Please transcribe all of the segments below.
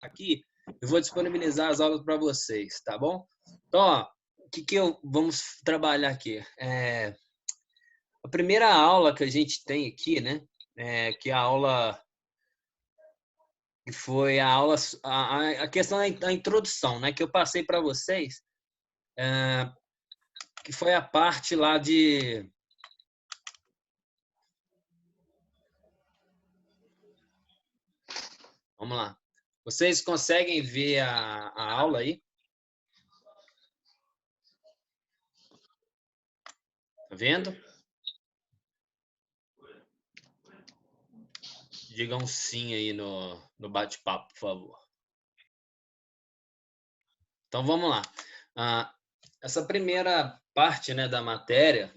aqui, eu vou disponibilizar as aulas para vocês, tá bom? Então, ó, o que vamos trabalhar aqui? A primeira aula que a gente tem aqui, né? Que é a aula que foi a questão da introdução, né? Que eu passei para vocês, que foi a parte lá de. Vamos lá. Vocês conseguem ver a aula aí? Tá vendo? Diga um sim aí no bate-papo, por favor. Então vamos lá. Essa primeira parte, né, da matéria.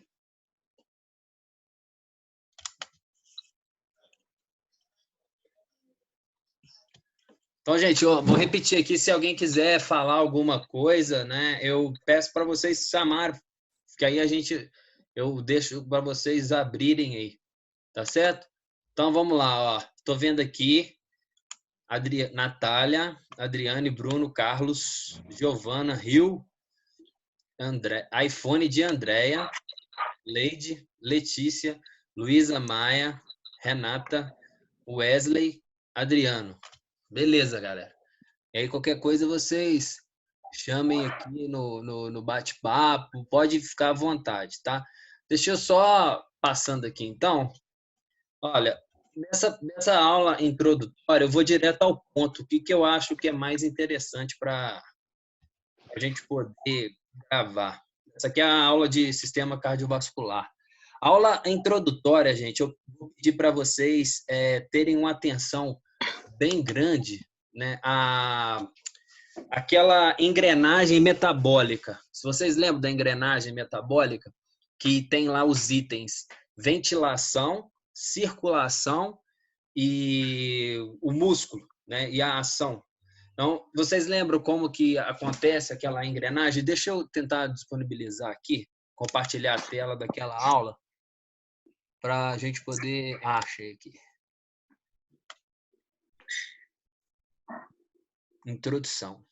Então, gente, eu vou repetir aqui, se alguém quiser falar alguma coisa, né, eu peço para vocês chamarem, que aí eu deixo para vocês abrirem aí, tá certo? Então vamos lá, ó. Tô vendo aqui Natália, Adriane, Bruno, Carlos, Giovana, Rio, André, iPhone de Andréia, Leide, Letícia, Luísa Maia, Renata, Wesley, Adriano. Beleza, galera. E aí, qualquer coisa, vocês chamem aqui no bate-papo, pode ficar à vontade, tá? Deixa eu só passando aqui, então. Olha, nessa aula introdutória, eu vou direto ao ponto. O que eu acho que é mais interessante para a gente poder gravar. Essa aqui é a aula de sistema cardiovascular. A aula introdutória, gente, eu vou pedir para vocês terem uma atenção bem grande, né, aquela engrenagem metabólica. Se vocês lembram da engrenagem metabólica, que tem lá os itens ventilação, circulação e o músculo, né, e a ação. Então, vocês lembram como que acontece aquela engrenagem? Deixa eu tentar disponibilizar aqui, compartilhar a tela daquela aula, para a gente poder... achei aqui. Introdução.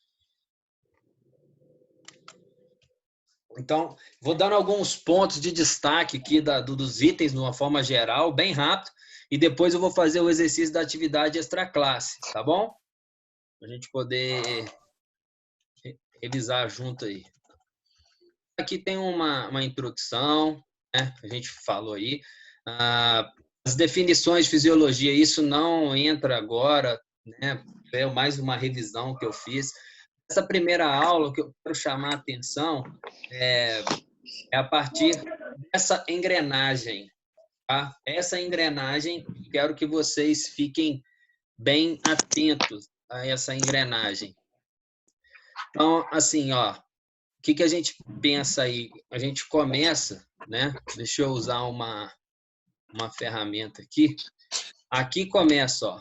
Então, vou dando alguns pontos de destaque aqui dos itens, de uma forma geral, bem rápido, e depois eu vou fazer o exercício da atividade extra-classe, tá bom? Para a gente poder revisar junto aí. Aqui tem uma introdução, né? A gente falou aí. As definições de fisiologia, isso não entra agora, né? É mais uma revisão que eu fiz. Essa primeira aula que eu quero chamar a atenção é a partir dessa engrenagem, tá? Essa engrenagem, quero que vocês fiquem bem atentos a essa engrenagem. Então, assim, ó, o que a gente pensa aí? A gente começa, né? Deixa eu usar uma ferramenta aqui. Aqui começa, ó.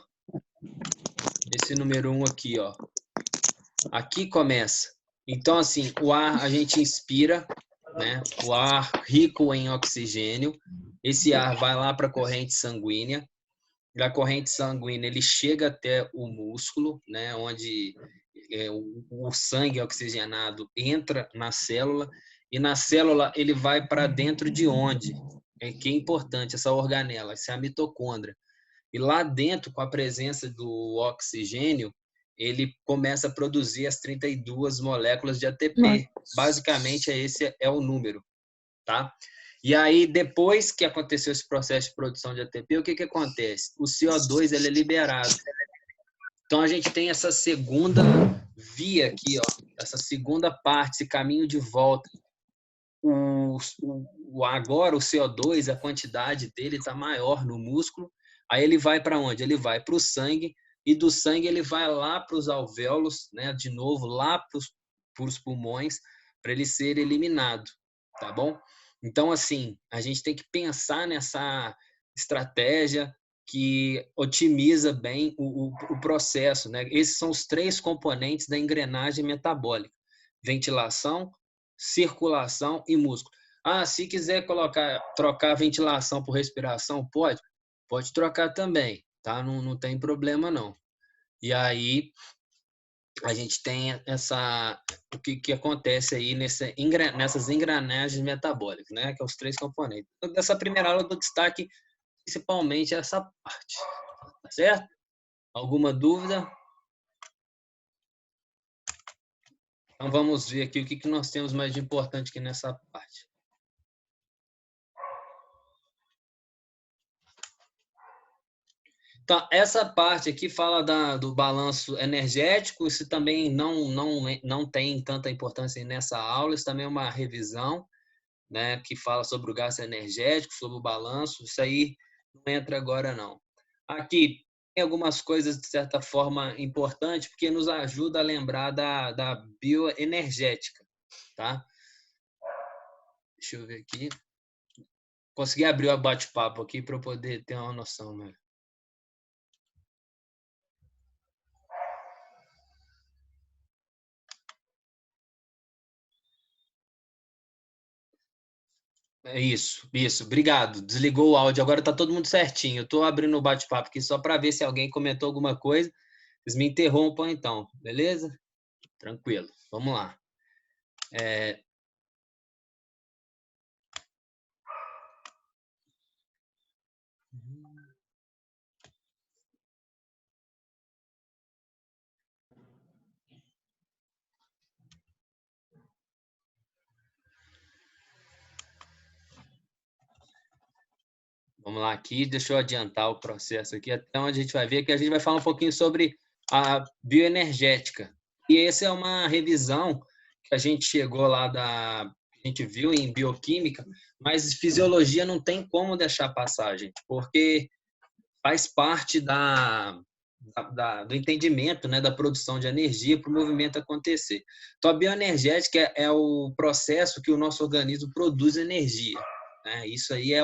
Esse número 1 aqui, ó. Aqui começa. Então, assim, o ar a gente inspira, né? O ar rico em oxigênio. Esse ar vai lá para a corrente sanguínea. Da corrente sanguínea, ele chega até o músculo, né? Onde o sangue oxigenado entra na célula. E na célula, ele vai para dentro de onde? Que é importante, essa organela, essa é a mitocôndria. E lá dentro, com a presença do oxigênio, ele começa a produzir as 32 moléculas de ATP. Basicamente, esse é o número, tá? E aí, depois que aconteceu esse processo de produção de ATP, o que acontece? O CO2 ele é liberado. Então, a gente tem essa segunda via aqui, ó, essa segunda parte, esse caminho de volta. Agora, o CO2, a quantidade dele está maior no músculo. Aí ele vai para onde? Ele vai para o sangue, e do sangue ele vai lá para os alvéolos, né? De novo, lá para os pulmões, para ele ser eliminado, tá bom? Então, assim, a gente tem que pensar nessa estratégia que otimiza bem o processo, né? Esses são os 3 componentes da engrenagem metabólica: ventilação, circulação e músculo. Se quiser trocar ventilação por respiração, pode trocar também, tá? Não tem problema não. E aí a gente tem o que acontece aí nessas engrenagens metabólicas, né? Que é os 3 componentes. Então, dessa primeira aula, eu dou destaque principalmente a essa parte, tá certo? Alguma dúvida? Então, vamos ver aqui o que nós temos mais de importante aqui nessa parte. Então, essa parte aqui fala do balanço energético, isso também não tem tanta importância nessa aula, isso também é uma revisão, né, que fala sobre o gasto energético, sobre o balanço, isso aí não entra agora não. Aqui tem algumas coisas, de certa forma, importantes, porque nos ajuda a lembrar da bioenergética, tá? Deixa eu ver aqui. Consegui abrir o bate-papo aqui para eu poder ter uma noção, né? É isso, isso. Obrigado. Desligou o áudio. Agora tá todo mundo certinho. Eu tô abrindo o bate-papo aqui só para ver se alguém comentou alguma coisa. Vocês me interrompam então, beleza? Tranquilo. Vamos lá. Vamos lá aqui, deixa eu adiantar o processo aqui, até onde a gente vai ver que a gente vai falar um pouquinho sobre a bioenergética. E essa é uma revisão que a gente chegou lá a gente viu em bioquímica, mas fisiologia não tem como deixar passar, gente, porque faz parte do entendimento, né, da produção de energia para o movimento acontecer. Então, a bioenergética é o processo que o nosso organismo produz energia, né? Isso aí é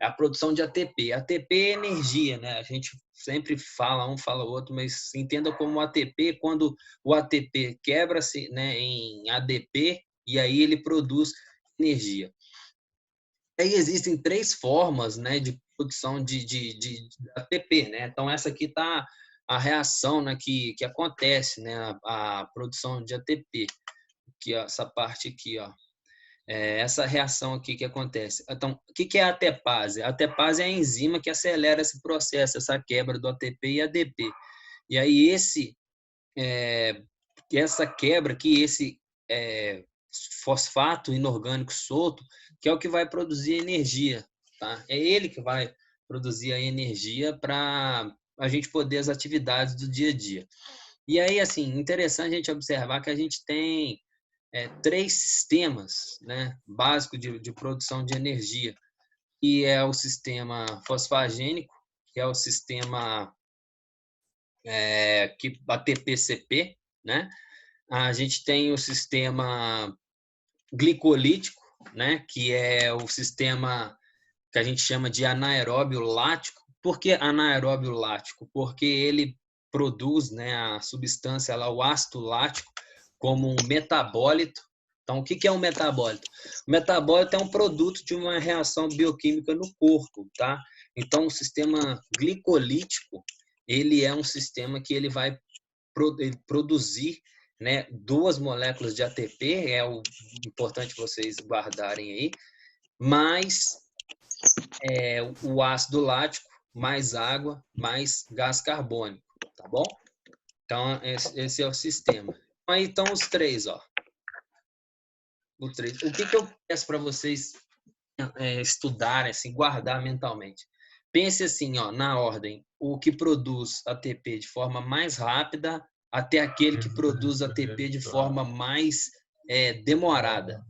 a produção de ATP. ATP é energia, né? A gente sempre fala, um fala o outro, mas entenda como ATP, quando o ATP quebra-se, né, em ADP, e aí ele produz energia. Aí existem 3 formas, né, de produção de ATP, né? Então, essa aqui está a reação, né, que acontece, né, a produção de ATP, que é essa parte aqui, ó. Essa reação aqui que acontece. Então, o que é a ATPase? A ATPase é a enzima que acelera esse processo, essa quebra do ATP e ADP. E aí, essa quebra aqui, esse fosfato inorgânico solto, que é o que vai produzir energia, tá? É ele que vai produzir a energia para a gente poder as atividades do dia a dia. E aí, assim, interessante a gente observar que a gente tem 3 sistemas, né, básicos de produção de energia, que é o sistema fosfagênico, que é o sistema ATP-CP, né? A gente tem o sistema glicolítico, né, que é o sistema que a gente chama de anaeróbio lático. Por que anaeróbio lático? Porque ele produz, né, a substância lá, o ácido lático, como um metabólito. Então, o que é um metabólito? O metabólito é um produto de uma reação bioquímica no corpo, tá? Então, o sistema glicolítico, ele é um sistema que ele vai produzir, né, 2 moléculas de ATP, é o importante vocês guardarem aí, mais o ácido lático, mais água, mais gás carbônico, tá bom? Então, esse é o sistema. Aí estão os 3, ó. O que eu peço para vocês estudarem, assim, guardar mentalmente? Pense assim, ó, na ordem, o que produz ATP de forma mais rápida até aquele que produz ATP de forma mais demorada,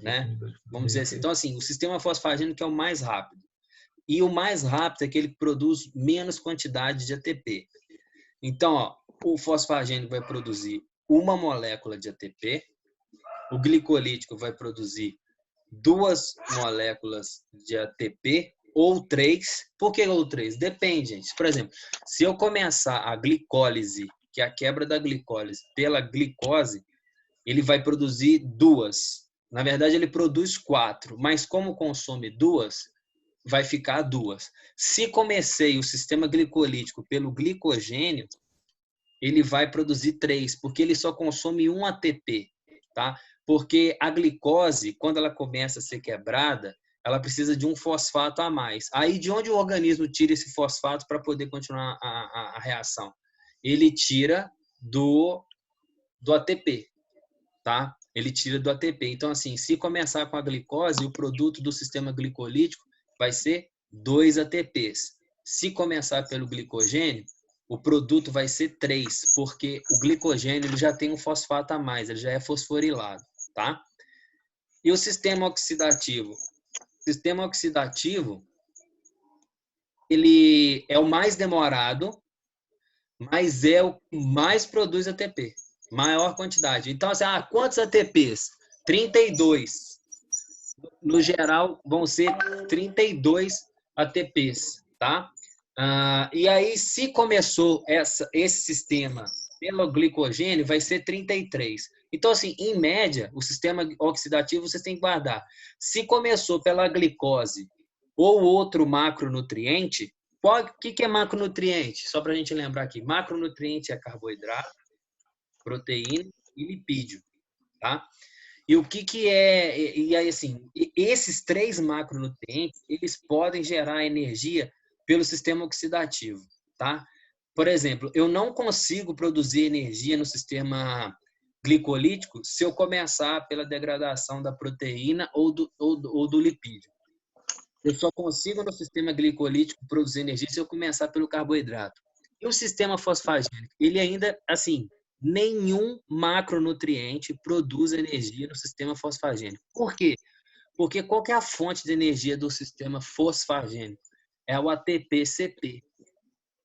né? Vamos dizer assim. Então, assim, o sistema fosfagênico é o mais rápido. E o mais rápido é aquele que produz menos quantidade de ATP. Então, ó, o fosfagênico vai produzir 1 molécula de ATP, o glicolítico vai produzir 2 moléculas de ATP ou 3. Por que ou 3? Depende, gente. Por exemplo, se eu começar a glicólise, que é a quebra da glicólise, pela glicose, ele vai produzir 2. Na verdade, ele produz 4, mas como consome 2, vai ficar 2. Se comecei o sistema glicolítico pelo glicogênio, ele vai produzir 3, porque ele só consome 1 ATP, tá? Porque a glicose, quando ela começa a ser quebrada, ela precisa de um fosfato a mais. Aí, de onde o organismo tira esse fosfato para poder continuar a reação? Ele tira do ATP, tá? Ele tira do ATP. Então, assim, se começar com a glicose, o produto do sistema glicolítico vai ser 2 ATPs. Se começar pelo glicogênio, o produto vai ser 3, porque o glicogênio ele já tem um fosfato a mais, ele já é fosforilado, tá? E o sistema oxidativo? O sistema oxidativo, ele é o mais demorado, mas é o que mais produz ATP, maior quantidade. Então, assim, quantos ATPs? 32. No geral, vão ser 32 ATPs, tá? E aí, se começou esse sistema pelo glicogênio, vai ser 33. Então, assim, em média, o sistema oxidativo vocês têm que guardar. Se começou pela glicose ou outro macronutriente, o que é macronutriente? Só para a gente lembrar aqui. Macronutriente é carboidrato, proteína e lipídio, tá? E o que é... E aí, assim, esses 3 macronutrientes, eles podem gerar energia pelo sistema oxidativo, tá? Por exemplo, eu não consigo produzir energia no sistema glicolítico se eu começar pela degradação da proteína ou do lipídio. Eu só consigo no sistema glicolítico produzir energia se eu começar pelo carboidrato. E o sistema fosfagênico, ele ainda, assim, nenhum macronutriente produz energia no sistema fosfagênico. Por quê? Porque qual que é a fonte de energia do sistema fosfagênico? É o ATP-CP.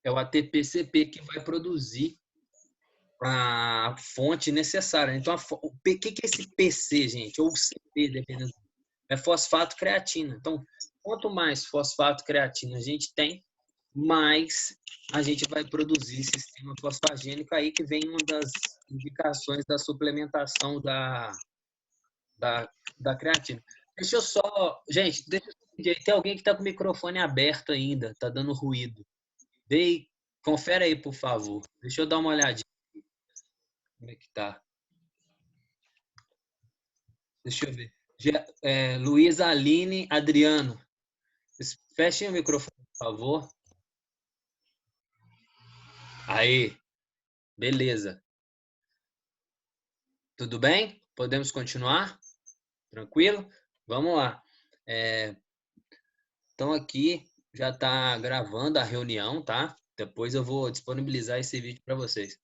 É o ATP-CP que vai produzir a fonte necessária. Então, o que é esse PC, gente? Ou CP, dependendo. É fosfato creatina. Então, quanto mais fosfato creatina a gente tem, mais a gente vai produzir sistema fosfagênico. Aí que vem uma das indicações da suplementação da creatina. Deixa eu só... Gente, tem alguém que está com o microfone aberto ainda, está dando ruído. Confere aí, por favor. Deixa eu dar uma olhadinha. Como é que tá? Deixa eu ver. Luísa Aline Adriano. Fechem o microfone, por favor. Aí. Beleza. Tudo bem? Podemos continuar? Tranquilo? Vamos lá. Então aqui já está gravando a reunião, tá? Depois eu vou disponibilizar esse vídeo para vocês.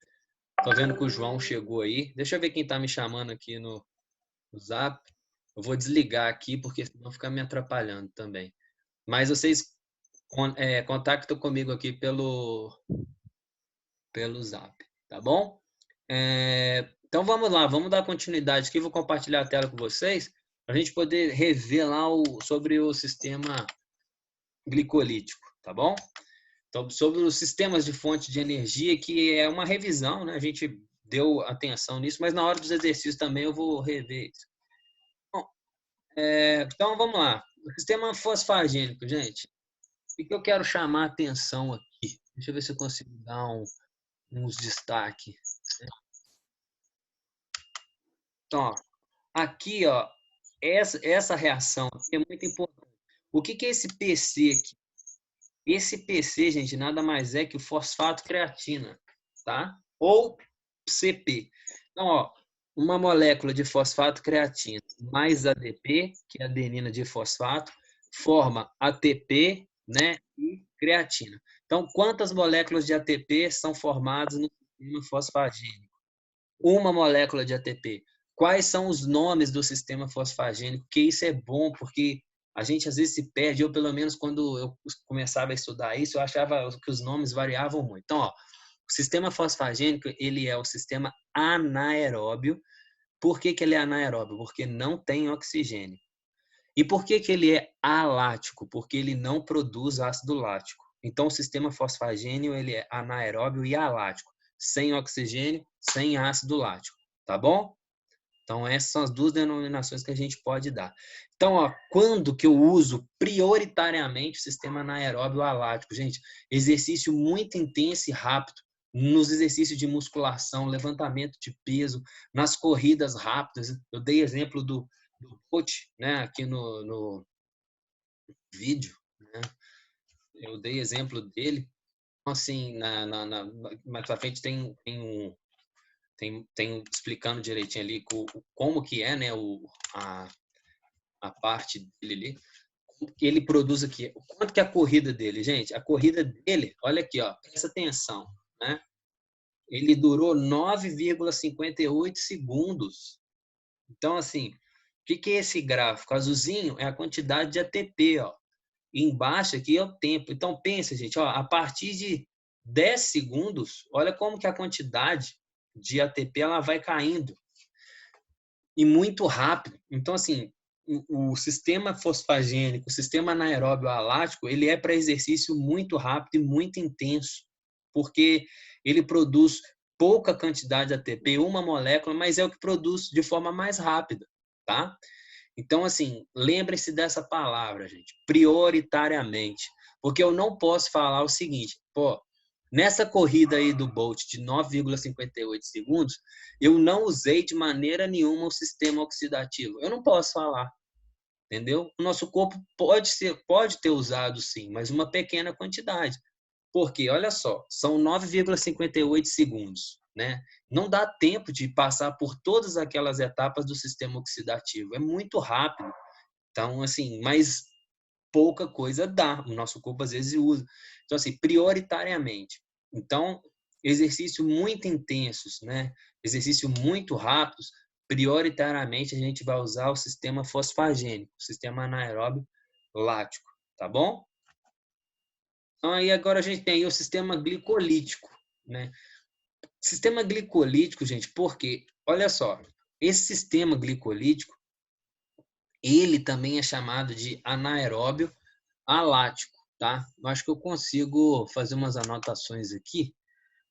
Tô vendo que o João chegou aí. Deixa eu ver quem está me chamando aqui no Zap. Eu vou desligar aqui, porque senão fica me atrapalhando também. Mas vocês contactam comigo aqui pelo Zap, tá bom? Então vamos lá, vamos dar continuidade aqui. Vou compartilhar a tela com vocês para a gente poder rever lá sobre o sistema glicolítico, tá bom? Então, sobre os sistemas de fonte de energia, que é uma revisão, né? A gente deu atenção nisso, mas na hora dos exercícios também eu vou rever isso. Bom, então vamos lá. O sistema fosfagênico, gente. O que eu quero chamar a atenção aqui? Deixa eu ver se eu consigo dar uns destaques. Então, ó, aqui, ó, essa reação aqui é muito importante. O que é esse PC aqui? Esse PC, gente, nada mais é que o fosfato creatina, tá? Ou CP. Então, ó, uma molécula de fosfato creatina mais ADP, que é adenina de fosfato, forma ATP, né, e creatina. Então, quantas moléculas de ATP são formadas no sistema fosfagênico? Uma molécula de ATP. Quais são os nomes do sistema fosfagênico? Que isso é bom, porque a gente às vezes se perde. Eu, pelo menos, quando eu começava a estudar isso, eu achava que os nomes variavam muito. Então, ó, o sistema fosfagênico, ele é o sistema anaeróbio. Por que ele é anaeróbio? Porque não tem oxigênio. E por que ele é alático? Porque ele não produz ácido lático. Então, o sistema fosfagênio, ele é anaeróbio e alático, sem oxigênio, sem ácido lático, tá bom? Então, essas são as duas denominações que a gente pode dar. Então, ó, quando que eu uso prioritariamente o sistema anaeróbio alático? Gente, exercício muito intenso e rápido. nos exercícios de musculação, levantamento de peso, nas corridas rápidas. Eu dei exemplo do coach, né, aqui no vídeo, né? Eu dei exemplo dele. Então, assim, mais pra frente tem explicando direitinho ali como que é, né, a parte dele ali. Ele produz aqui. Quanto que é a corrida dele, gente? A corrida dele, olha aqui, ó, presta atenção, né? Ele durou 9,58 segundos. Então, assim, o que é esse gráfico? Azulzinho é a quantidade de ATP, ó. E embaixo aqui é o tempo. Então, pensa, gente, ó, a partir de 10 segundos, olha como que a quantidade de ATP ela vai caindo. E muito rápido. Então, assim, o sistema fosfagênico, o sistema anaeróbio alático, ele é para exercício muito rápido e muito intenso, porque ele produz pouca quantidade de ATP, uma molécula, mas é o que produz de forma mais rápida, tá? Então, assim, lembrem-se dessa palavra, gente, prioritariamente, porque eu não posso falar o seguinte, pô, nessa corrida aí do Bolt de 9,58 segundos, eu não usei de maneira nenhuma o sistema oxidativo. Eu não posso falar, entendeu? O nosso corpo pode ter usado sim, mas uma pequena quantidade. Porque, olha só, são 9,58 segundos, né? Não dá tempo de passar por todas aquelas etapas do sistema oxidativo. É muito rápido. Então, assim, mas pouca coisa dá. O nosso corpo às vezes usa. Então, assim, prioritariamente. Então, exercício muito intensos, né? Exercício muito rápidos, prioritariamente a gente vai usar o sistema fosfagênico, o sistema anaeróbio lático, tá bom? Então, aí agora a gente tem aí o sistema glicolítico, né? Sistema glicolítico, gente, porque, olha só, esse sistema glicolítico, ele também é chamado de anaeróbio alático, tá? Eu acho que eu consigo fazer umas anotações aqui,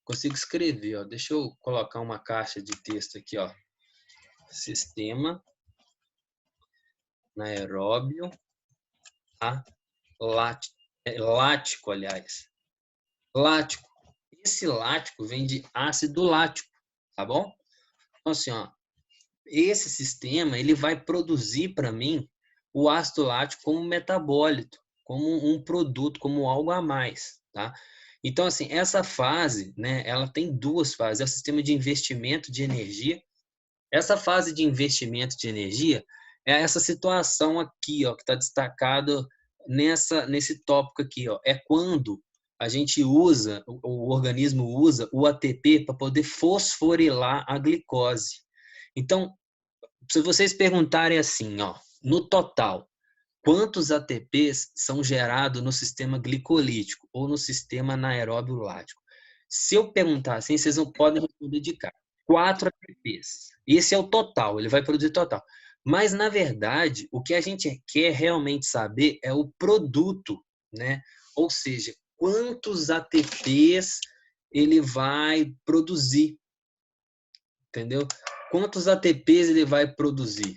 consigo escrever, ó. Deixa eu colocar uma caixa de texto aqui, ó. Sistema anaeróbio lático, aliás. Lático. Esse lático vem de ácido lático, tá bom? Então, assim, ó, esse sistema ele vai produzir para mim o ácido lático como metabólito, como um produto, como algo a mais, tá? Então, assim, essa fase, né, ela tem duas fases. É o sistema de investimento de energia. Essa fase de investimento de energia é essa situação aqui, ó, que está destacado nesse tópico aqui, ó. É quando a gente usa, o organismo usa o ATP para poder fosforilar a glicose. Então, se vocês perguntarem assim, ó, no total, quantos ATPs são gerados no sistema glicolítico ou no sistema anaeróbio lático? Se eu perguntar assim, vocês não podem responder de cara. 4 ATPs. Esse é o total, ele vai produzir total. Mas, na verdade, o que a gente quer realmente saber é o produto, né? Ou seja, quantos ATPs ele vai produzir, entendeu? Quantos ATPs ele vai produzir?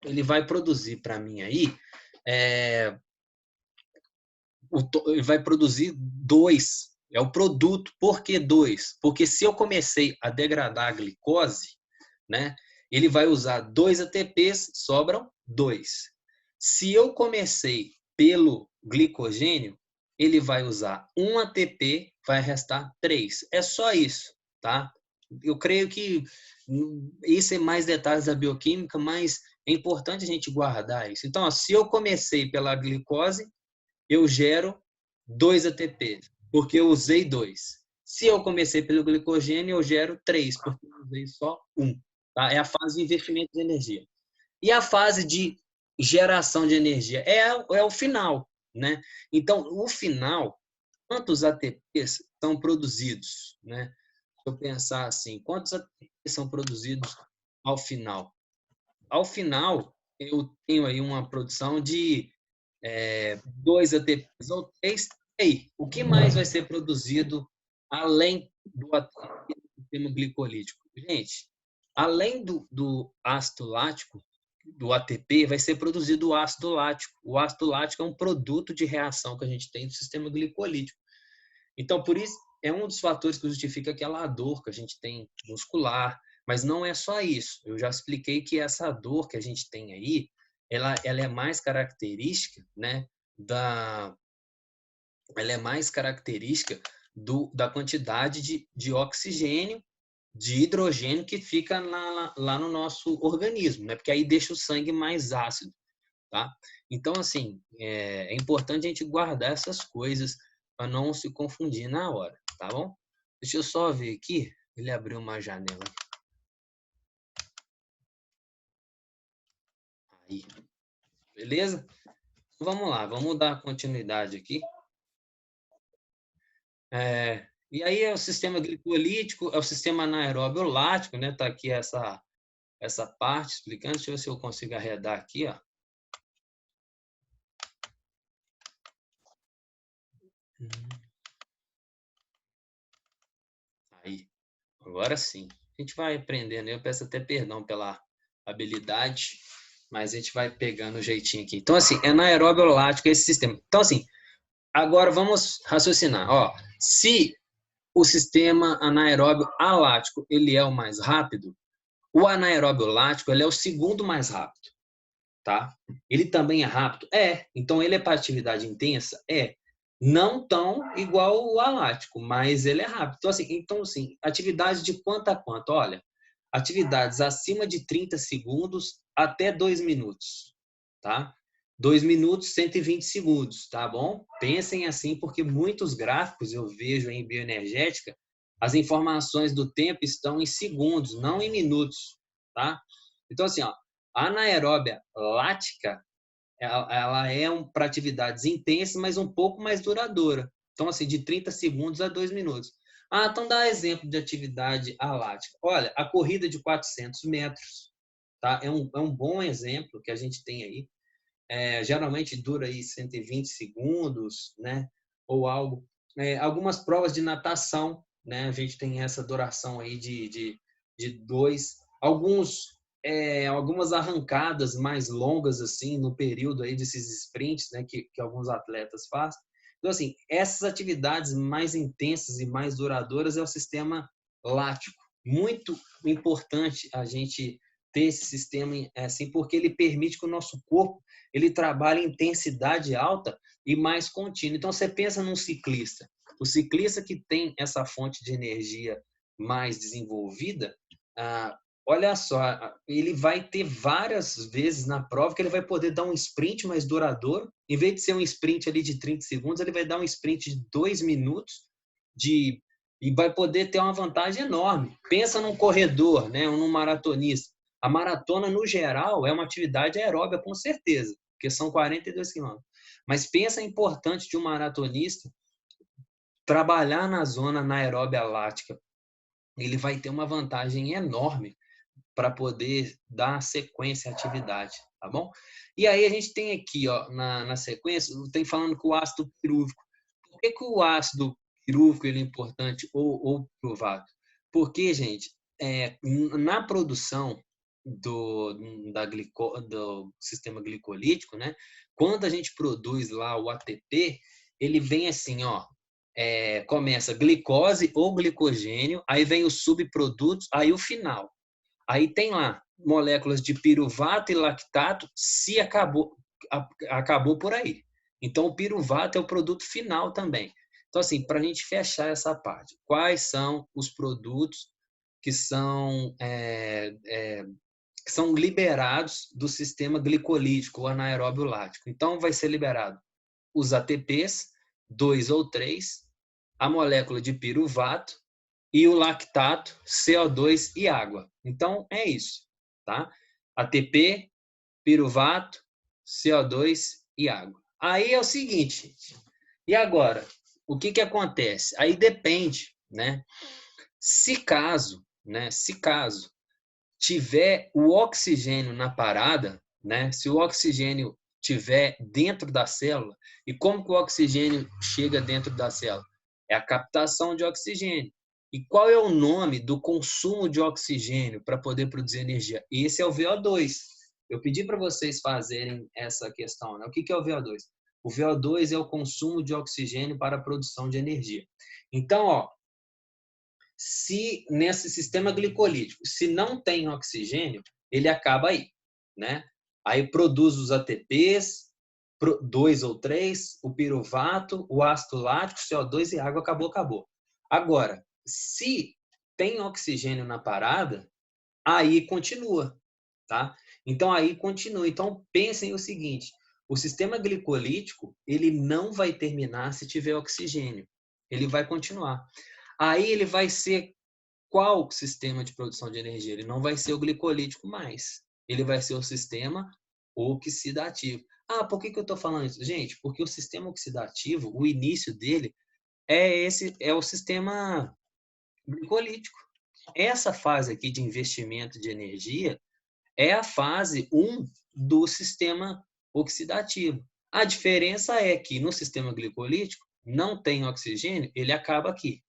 Ele vai produzir para mim aí, ele vai produzir 2. É o produto. Por que 2? Porque se eu comecei a degradar a glicose, né, ele vai usar 2 ATPs, sobram 2. Se eu comecei pelo glicogênio, ele vai usar 1 ATP, vai restar 3. É só isso, tá? Eu creio que isso é mais detalhes da bioquímica, mas é importante a gente guardar isso. Então, ó, se eu comecei pela glicose, eu gero 2 ATPs, porque eu usei 2. Se eu comecei pelo glicogênio, eu gero 3, porque eu usei só 1. Tá? É a fase de investimento de energia. E a fase de geração de energia é o final, né? Então, o final, quantos ATPs são produzidos, né? Se eu pensar assim, quantos ATPs são produzidos ao final? Ao final, eu tenho aí uma produção de 2 ATPs ou 3. E aí, o que mais vai ser produzido além do ATP do sistema glicolítico? Gente, além do ácido lático, do ATP, vai ser produzido o ácido lático. O ácido lático é um produto de reação que a gente tem no sistema glicolítico. Então, por isso é um dos fatores que justifica aquela dor que a gente tem muscular, mas não é só isso. Eu já expliquei que essa dor que a gente tem aí, ela é mais característica, né, ela é mais característica da quantidade de oxigênio, de hidrogênio que fica lá no nosso organismo, né? Porque aí deixa o sangue mais ácido, tá? Então, assim, é importante a gente guardar essas coisas para não se confundir na hora, tá bom? Deixa eu só ver aqui. Ele abriu uma janela. Aí, beleza? Vamos lá, vamos dar continuidade aqui. E aí é o sistema glicolítico, é o sistema anaeróbio lático, né? Tá aqui essa parte explicando. Deixa eu ver se eu consigo arredar aqui, ó. Aí, agora sim. A gente vai aprendendo. Eu peço até perdão pela habilidade, mas a gente vai pegando o jeitinho aqui. Então, assim, é anaeróbio lático esse sistema. Então, assim, agora vamos raciocinar. Ó, se o sistema anaeróbio alático ele é o mais rápido, o anaeróbio lático ele é o segundo mais rápido, tá? Ele também é rápido? É. Então, ele é para atividade intensa? É. Não tão igual o alático, mas ele é rápido. Então, assim, atividade de quanto a quanto? Olha, atividades acima de 30 segundos até 2 minutos, tá? 2 minutos, 120 segundos, tá bom? Pensem assim, porque muitos gráficos eu vejo em bioenergética, as informações do tempo estão em segundos, não em minutos, tá? Então, assim, ó, a anaeróbia lática, ela é para atividades intensas, mas um pouco mais duradoura. Então, assim, de 30 segundos a 2 minutos. Ah, então dá exemplo de atividade alática. Olha, a corrida de 400 metros, tá? É um bom exemplo que a gente tem aí. Geralmente dura aí 120 segundos, né? Ou algo. Algumas provas de natação, né? A gente tem essa duração aí de 2. Algumas arrancadas mais longas, assim, no período aí desses sprints, né? Que alguns atletas fazem. Então, assim, essas atividades mais intensas e mais duradouras é o sistema lático. Muito importante a gente ter esse sistema assim, porque ele permite que o nosso corpo ele trabalhe em intensidade alta e mais contínua. Então, você pensa num ciclista. O ciclista que tem essa fonte de energia mais desenvolvida, olha só, ele vai ter várias vezes na prova que ele vai poder dar um sprint mais duradouro. Em vez de ser um sprint ali de 30 segundos, ele vai dar um sprint de 2 minutos e vai poder ter uma vantagem enorme. Pensa num corredor, né, ou num maratonista. A maratona, no geral, é uma atividade aeróbica, com certeza, porque são 42 quilômetros. Mas pensa a importância de um maratonista trabalhar na zona anaeróbia lática. Ele vai ter uma vantagem enorme para poder dar sequência à atividade, tá bom? E aí a gente tem aqui, ó, na sequência, tem falando que o ácido pirúvico. Por que o ácido pirúvico ele é importante ou provado? Porque, gente, na produção do sistema glicolítico, né? Quando a gente produz lá o ATP, ele vem assim, ó, começa glicose ou glicogênio, aí vem os subprodutos, aí o final. Aí tem lá moléculas de piruvato e lactato, se acabou por aí. Então, o piruvato é o produto final também. Então, assim, para a gente fechar essa parte, quais são os produtos que são liberados do sistema glicolítico, o anaeróbio lático? Então, vai ser liberado os ATPs, 2 ou 3, a molécula de piruvato e o lactato, CO2 e água. Então, é isso, tá? ATP, piruvato, CO2 e água. Aí é o seguinte, gente. E agora? O que acontece? Aí depende, né? Se caso tiver o oxigênio na parada, né? Se o oxigênio tiver dentro da célula, e como que o oxigênio chega dentro da célula? É a captação de oxigênio. E qual é o nome do consumo de oxigênio para poder produzir energia? Esse é o VO2. Eu pedi para vocês fazerem essa questão, né? O que é o VO2? O VO2 é o consumo de oxigênio para a produção de energia. Então, ó, se nesse sistema glicolítico, se não tem oxigênio, ele acaba aí, né? Aí produz os ATPs, 2 ou 3, o piruvato, o ácido lático, CO2 e água, acabou. Agora, se tem oxigênio na parada, aí continua, tá? Então, aí continua. Então, pensem o seguinte, o sistema glicolítico, ele não vai terminar se tiver oxigênio. Ele vai continuar. Aí ele vai ser qual sistema de produção de energia? Ele não vai ser o glicolítico mais. Ele vai ser o sistema oxidativo. Ah, por que eu estou falando isso? Gente, porque o sistema oxidativo, o início dele é o sistema glicolítico. Essa fase aqui de investimento de energia é a fase 1 do sistema oxidativo. A diferença é que no sistema glicolítico não tem oxigênio, ele acaba aqui.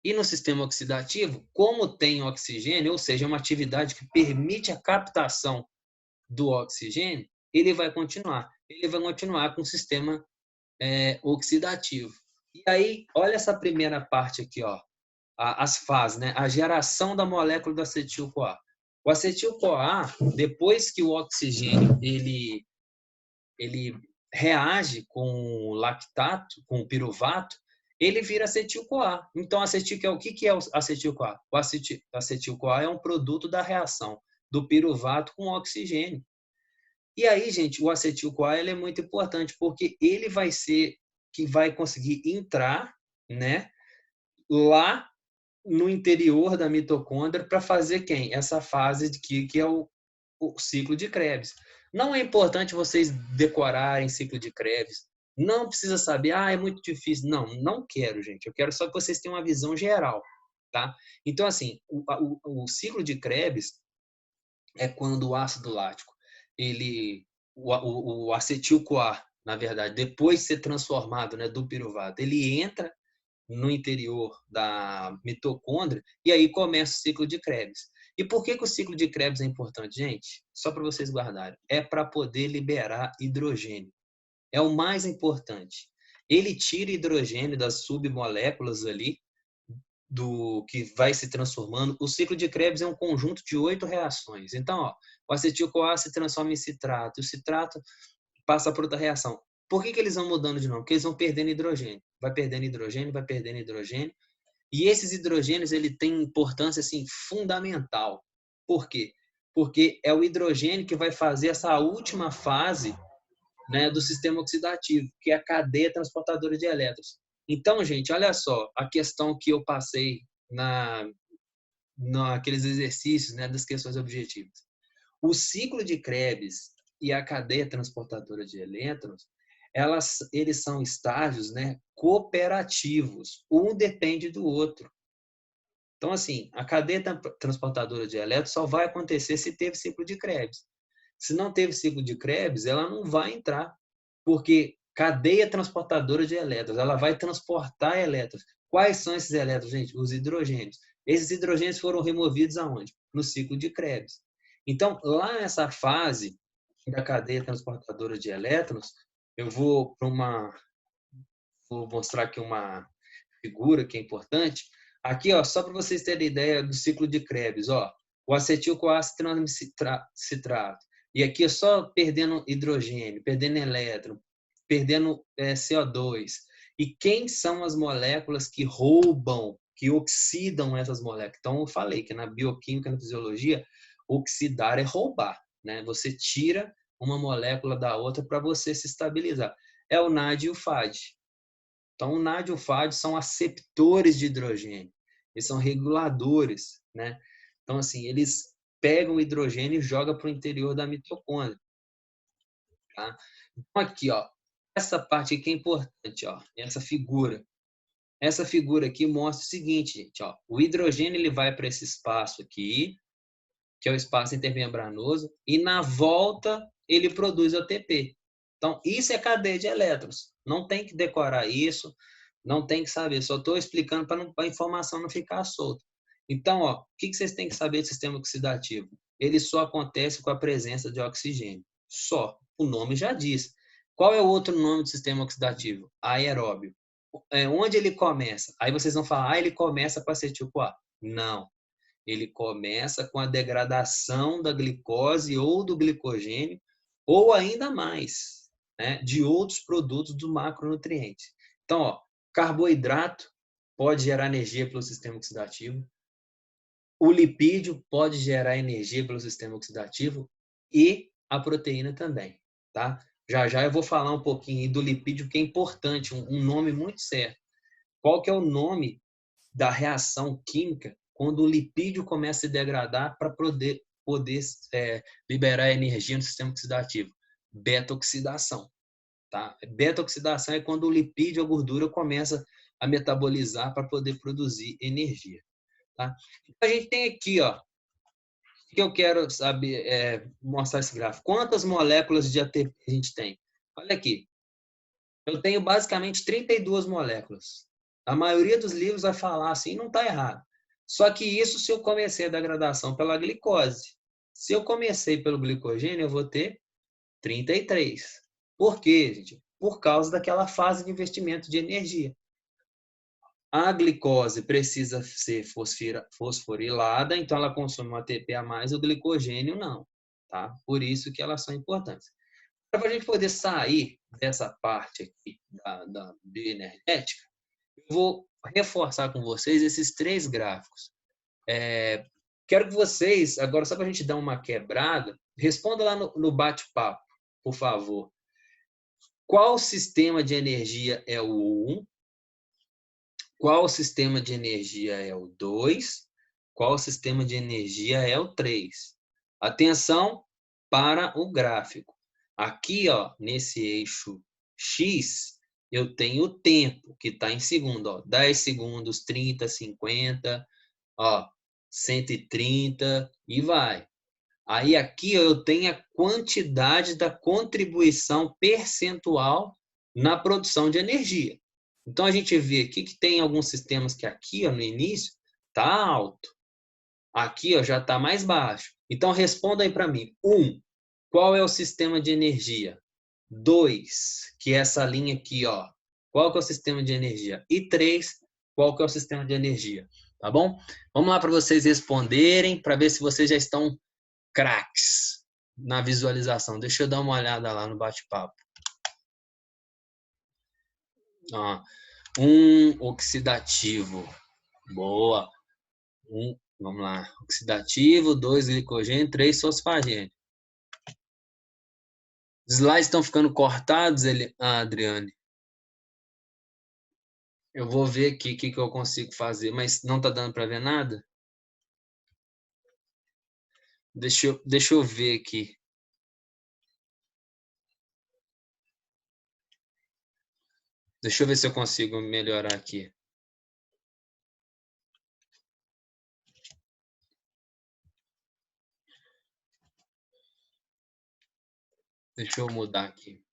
E no sistema oxidativo, como tem oxigênio, ou seja, uma atividade que permite a captação do oxigênio, ele vai continuar. Ele vai continuar com o sistema oxidativo. E aí, olha essa primeira parte aqui, ó, as fases, né? A geração da molécula do acetil-CoA. O acetil-CoA, depois que o oxigênio ele reage com o lactato, com o piruvato, ele vira acetil-CoA. Então, o que é o acetil-CoA? O acetil-CoA é um produto da reação do piruvato com o oxigênio. E aí, gente, o acetil-CoA ele é muito importante porque ele vai ser que vai conseguir entrar, né, lá no interior da mitocôndria para fazer quem? Essa fase que é o ciclo de Krebs. Não é importante vocês decorarem ciclo de Krebs. Não precisa saber, é muito difícil. Não quero, gente. Eu quero só que vocês tenham uma visão geral, tá? Então, assim, o ciclo de Krebs é quando o ácido lático, o acetil-CoA, na verdade, depois de ser transformado, né, do piruvato, ele entra no interior da mitocôndria e aí começa o ciclo de Krebs. E por que o ciclo de Krebs é importante, gente? Só para vocês guardarem. É para poder liberar hidrogênio. É o mais importante. Ele tira hidrogênio das submoléculas ali do que vai se transformando. O ciclo de Krebs é um conjunto de 8 reações. Então, ó, o acetil-CoA se transforma em citrato, o citrato passa por outra reação. Por que eles vão mudando de nome? Porque eles vão perdendo hidrogênio. Vai perdendo hidrogênio, vai perdendo hidrogênio. E esses hidrogênios ele tem importância assim, fundamental. Por quê? Porque é o hidrogênio que vai fazer essa última fase, né, do sistema oxidativo, que é a cadeia transportadora de elétrons. Então, gente, olha só a questão que eu passei naqueles exercícios, né, das questões objetivas. O ciclo de Krebs e a cadeia transportadora de elétrons, eles são estágios, né, cooperativos. Um depende do outro. Então, assim, a cadeia transportadora de elétrons só vai acontecer se teve ciclo de Krebs. Se não teve ciclo de Krebs, ela não vai entrar, porque cadeia transportadora de elétrons, ela vai transportar elétrons. Quais são esses elétrons, gente? Os hidrogênios. Esses hidrogênios foram removidos aonde? No ciclo de Krebs. Então, lá nessa fase da cadeia transportadora de elétrons, eu vou mostrar aqui uma figura que é importante. Aqui, ó, só para vocês terem ideia do ciclo de Krebs, ó, o acetil-CoA se transforma em citrato. E aqui é só perdendo hidrogênio, perdendo elétron, perdendo CO2. E quem são as moléculas que roubam, que oxidam essas moléculas? Então, eu falei que na bioquímica, na fisiologia, oxidar é roubar, né? Você tira uma molécula da outra para você se estabilizar. É o NAD e o FAD. Então, o NAD e o FAD são aceptores de hidrogênio. Eles são reguladores, né? Então, assim, eles pegam o hidrogênio e jogam para o interior da mitocôndria. Tá? Então, aqui, ó, essa parte aqui é importante, ó, essa figura. Essa figura aqui mostra o seguinte, gente, ó, o hidrogênio ele vai para esse espaço aqui, que é o espaço intermembranoso, e na volta ele produz ATP. Então, isso é cadeia de elétrons. Não tem que decorar isso, não tem que saber. Só estou explicando para a informação não ficar solta. Então, ó, o que vocês têm que saber do sistema oxidativo? Ele só acontece com a presença de oxigênio. Só. O nome já diz. Qual é o outro nome do sistema oxidativo? Aeróbio. Onde ele começa? Aí vocês vão falar, ele começa com acetil-CoA. Não. Ele começa com a degradação da glicose ou do glicogênio, ou ainda mais, né, de outros produtos do macronutriente. Então, ó, carboidrato pode gerar energia pelo sistema oxidativo, o lipídio pode gerar energia pelo sistema oxidativo e a proteína também, tá? Já já eu vou falar um pouquinho do lipídio, que é importante, um nome muito certo. Qual que é o nome da reação química quando o lipídio começa a se degradar para poder liberar energia no sistema oxidativo? Beta-oxidação. Tá? Beta-oxidação é quando o lipídio, a gordura, começa a metabolizar para poder produzir energia. Tá? Então, a gente tem aqui, ó, o que eu quero saber, mostrar esse gráfico. Quantas moléculas de ATP a gente tem? Olha aqui. Eu tenho basicamente 32 moléculas. A maioria dos livros vai falar assim, não está errado. Só que isso se eu comecei a degradação pela glicose. Se eu comecei pelo glicogênio, eu vou ter 33. Por quê, gente? Por causa daquela fase de investimento de energia. A glicose precisa ser fosforilada, então ela consome um ATP a mais, o glicogênio não. Tá? Por isso que elas são importantes. Para a gente poder sair dessa parte aqui da bioenergética, eu vou reforçar com vocês esses 3 gráficos. Quero que vocês, agora só para a gente dar uma quebrada, responda lá no bate-papo, por favor. Qual sistema de energia é o 1? Qual sistema de energia é o 2? Qual sistema de energia é o 3? Atenção para o gráfico. Aqui, ó, nesse eixo X, eu tenho o tempo, que está em segundo. Ó, 10 segundos, 30, 50, ó, 130 e vai. Aí aqui ó, eu tenho a quantidade da contribuição percentual na produção de energia. Então, a gente vê aqui que tem alguns sistemas que aqui, ó, no início, está alto. Aqui ó, já está mais baixo. Então, responda aí para mim. 1, qual é o sistema de energia? 2, que é essa linha aqui, ó. Qual que é o sistema de energia? E 3, qual que é o sistema de energia? Tá bom? Vamos lá para vocês responderem, para ver se vocês já estão craques na visualização. Deixa eu dar uma olhada lá no bate-papo. Ó, 1 oxidativo. Boa. Vamos lá. Oxidativo, 2 glicogênio, 3 fosfagênio. Os slides estão ficando cortados, Adriane? Eu vou ver aqui o que eu consigo fazer, mas não está dando para ver nada? Deixa eu ver aqui. Deixa eu ver se eu consigo melhorar aqui. Deixa eu mudar aqui.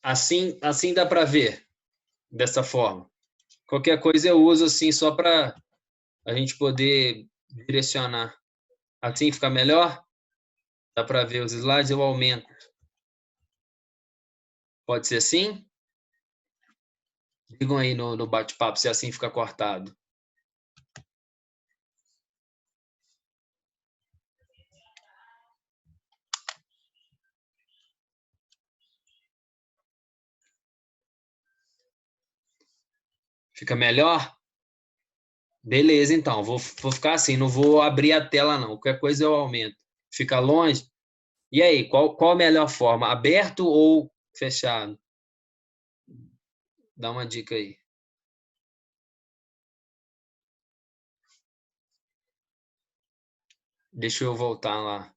Assim dá para ver, dessa forma. Qualquer coisa eu uso assim só para a gente poder direcionar. Assim fica melhor? Dá para ver os slides, eu aumento. Pode ser assim? Digam aí no bate-papo se assim fica cortado. Fica melhor? Beleza, então. Vou ficar assim, não vou abrir a tela, não. Qualquer coisa eu aumento. Fica longe? E aí, qual a melhor forma? Aberto ou fechado? Dá uma dica aí. Deixa eu voltar lá.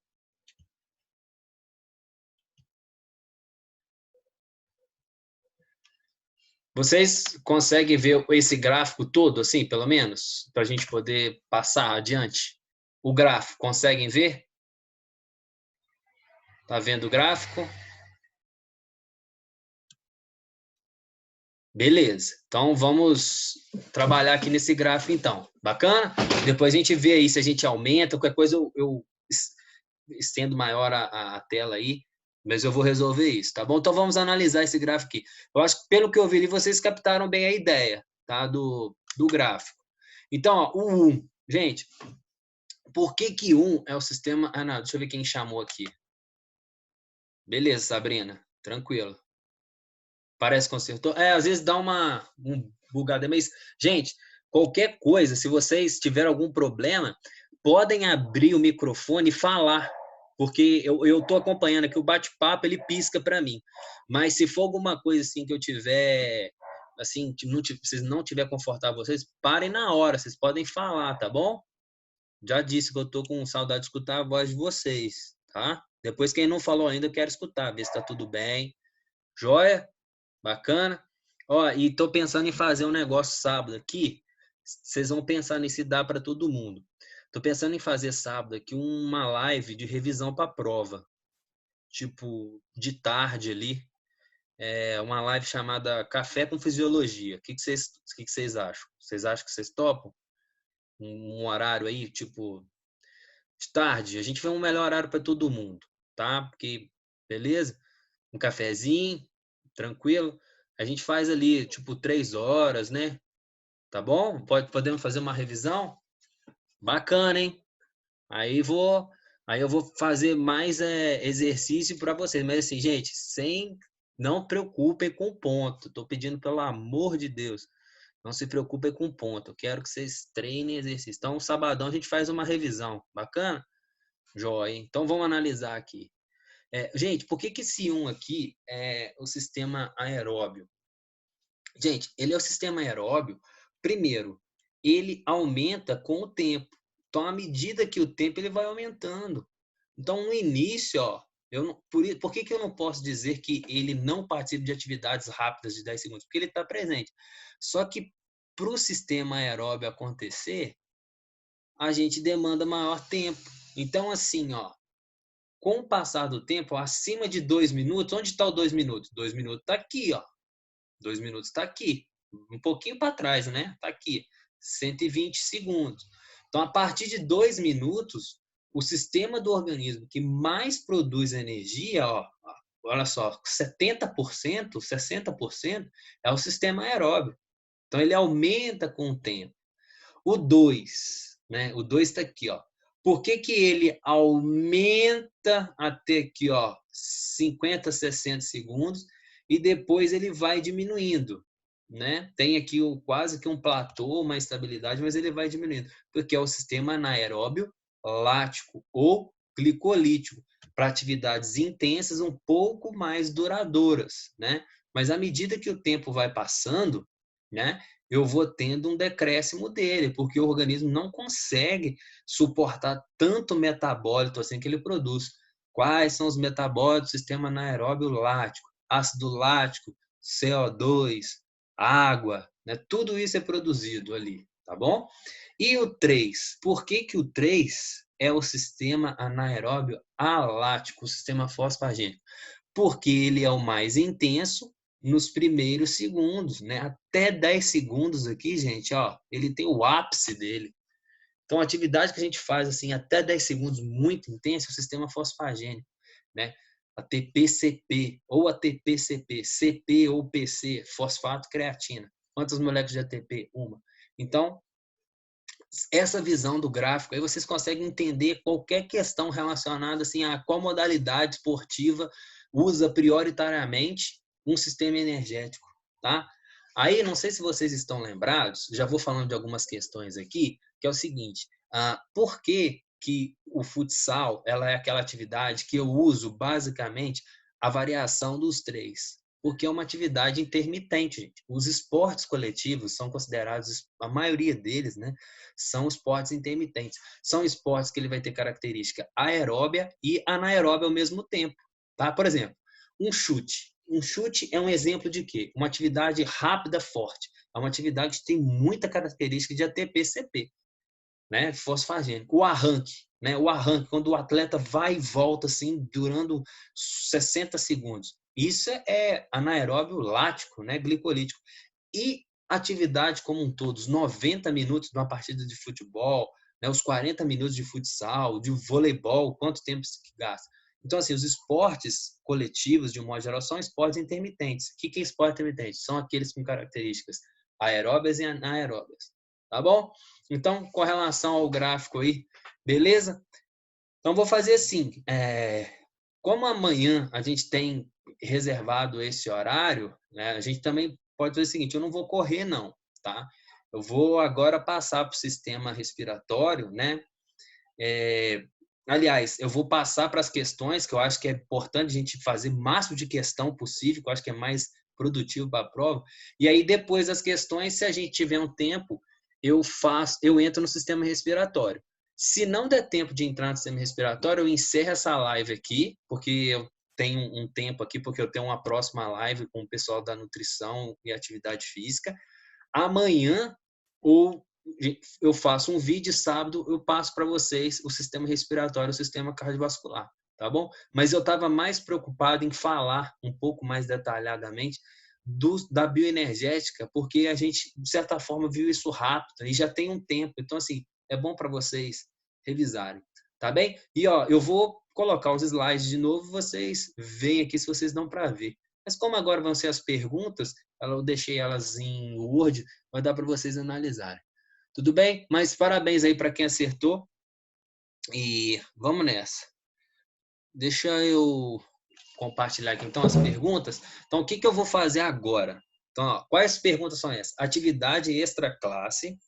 Vocês conseguem ver esse gráfico todo, assim, pelo menos? Para a gente poder passar adiante? O gráfico, conseguem ver? Tá vendo o gráfico? Beleza. Então vamos trabalhar aqui nesse gráfico então. Bacana? Depois a gente vê aí se a gente aumenta, qualquer coisa eu estendo maior a tela aí, mas eu vou resolver isso, tá bom? Então vamos analisar esse gráfico aqui. Eu acho que pelo que eu vi, vocês captaram bem a ideia, tá? Do gráfico. Então, ó, o 1. Gente, por que que 1 é o sistema... Ah, não, deixa eu ver quem chamou aqui. Beleza, Sabrina. Tranquilo. Parece que consertou. Às vezes dá um bugada, mas, gente, qualquer coisa, se vocês tiverem algum problema, podem abrir o microfone e falar, porque eu tô acompanhando aqui o bate-papo, ele pisca para mim. Mas se for alguma coisa assim que eu tiver, assim, que não, vocês não tiver confortável vocês, parem na hora, vocês podem falar, tá bom? Já disse que eu tô com saudade de escutar a voz de vocês, tá? Depois, quem não falou ainda, eu quero escutar, ver se tá tudo bem. Joia? Bacana? Ó, e tô pensando em fazer um negócio sábado aqui. Vocês vão pensar nisso e dá para todo mundo. Tô pensando em fazer sábado aqui uma live de revisão para prova. Tipo, de tarde ali. Uma live chamada Café com Fisiologia. O que que vocês acham? Vocês acham que vocês topam? Um horário aí, tipo, de tarde. A gente vê um melhor horário para todo mundo, tá? Porque, beleza? Um cafezinho, tranquilo. A gente faz ali, tipo, 3 horas, né? Tá bom? Podemos fazer uma revisão? Bacana, hein? Aí vou, aí eu vou fazer mais exercício para vocês. Mas assim, gente, não preocupem com ponto. Tô pedindo pelo amor de Deus. Não se preocupem com ponto. Eu quero que vocês treinem exercício. Então, sabadão a gente faz uma revisão. Bacana? Joia, hein? Então vamos analisar aqui. Gente, por que que esse 1 aqui é o sistema aeróbio? Gente, ele é o sistema aeróbio. Primeiro, ele aumenta com o tempo. Então, à medida que o tempo ele vai aumentando. Então, no início, ó, por que que eu não posso dizer que ele não participa de atividades rápidas de 10 segundos? Porque ele está presente. Só que para o sistema aeróbio acontecer, a gente demanda maior tempo. Então, assim, ó, com o passar do tempo, acima de 2 minutos, onde está o 2 minutos? 2 minutos está aqui, ó. 2 minutos está aqui. Um pouquinho para trás, né? Está aqui. 120 segundos. Então, a partir de 2 minutos, o sistema do organismo que mais produz energia, ó, olha só, 70%, 60% é o sistema aeróbio. Então, ele aumenta com o tempo. O 2, né? O 2 está aqui, ó. Por que que ele aumenta até aqui, ó, 50, 60 segundos e depois ele vai diminuindo, né? Tem aqui quase que um platô, uma estabilidade, mas ele vai diminuindo, porque é o sistema anaeróbio lático ou glicolítico, para atividades intensas um pouco mais duradouras, né? Mas à medida que o tempo vai passando, né, eu vou tendo um decréscimo dele, porque o organismo não consegue suportar tanto metabólito assim que ele produz. Quais são os metabólitos do sistema anaeróbio lático? Ácido lático, CO2, água, né? Tudo isso é produzido ali, tá bom? E o 3, por que que o 3 é o sistema anaeróbio alático, o sistema fosfagênico? Porque ele é o mais intenso nos primeiros segundos, né? Até 10 segundos aqui, gente, ó, ele tem o ápice dele. Então, a atividade que a gente faz assim até 10 segundos muito intensa é o sistema fosfagênico, né? ATP-CP ou ATP-CP, CP ou PC, fosfato creatina. Quantas moléculas de ATP? Uma. Então, essa visão do gráfico, aí vocês conseguem entender qualquer questão relacionada assim, a qual modalidade esportiva usa prioritariamente um sistema energético, tá? Aí, não sei se vocês estão lembrados, já vou falando de algumas questões aqui, que é o seguinte, por que que o futsal ela é aquela atividade que eu uso basicamente a variação dos três? Porque é uma atividade intermitente, gente. Os esportes coletivos são considerados, a maioria deles, né, são esportes intermitentes. São esportes que ele vai ter característica aeróbia e anaeróbia ao mesmo tempo, tá? Por exemplo, um chute. Um chute é um exemplo de quê? Uma atividade rápida, forte. É uma atividade que tem muita característica de ATP-CP, né? Fosfagênico. O arranque. né? O arranque, quando o atleta vai e volta, assim, durando 60 segundos. Isso é anaeróbio lático, né? Glicolítico. E atividade como um todo, os 90 minutos de uma partida de futebol, né? Os 40 minutos de futsal, de voleibol, quanto tempo se gasta? Então, assim, os esportes coletivos, de um modo geral, são esportes intermitentes. O que é esporte intermitente? São aqueles com características aeróbias e anaeróbias. Tá bom? Então, com relação ao gráfico aí, beleza? Então, vou fazer assim. Como amanhã a gente tem reservado esse horário, né, a gente também pode fazer o seguinte: eu não vou correr, não, tá? Eu vou agora passar para o sistema respiratório, né? Aliás, eu vou passar para as questões, que eu acho que é importante a gente fazer o máximo de questão possível, que eu acho que é mais produtivo para a prova. E aí, depois das questões, se a gente tiver um tempo, eu entro no sistema respiratório. Se não der tempo de entrar no sistema respiratório, eu encerro essa live aqui, porque eu tenho um tempo aqui, porque eu tenho uma próxima live com o pessoal da nutrição e atividade física. Amanhã, ou eu faço um vídeo, sábado eu passo para vocês o sistema respiratório, o sistema cardiovascular, tá bom? Mas eu estava mais preocupado em falar um pouco mais detalhadamente da bioenergética, porque a gente, de certa forma, viu isso rápido e já tem um tempo. Então, assim, é bom para vocês revisarem, tá bem? E, ó, eu vou colocar os slides de novo, vocês veem aqui se vocês dão para ver. Mas como agora vão ser as perguntas, eu deixei elas em Word, vai dar para vocês analisarem. Tudo bem? Mas parabéns aí para quem acertou. E vamos nessa. Deixa eu compartilhar aqui então as perguntas. Então, o que eu vou fazer agora? Então, ó, quais perguntas são essas? Atividade extra classe.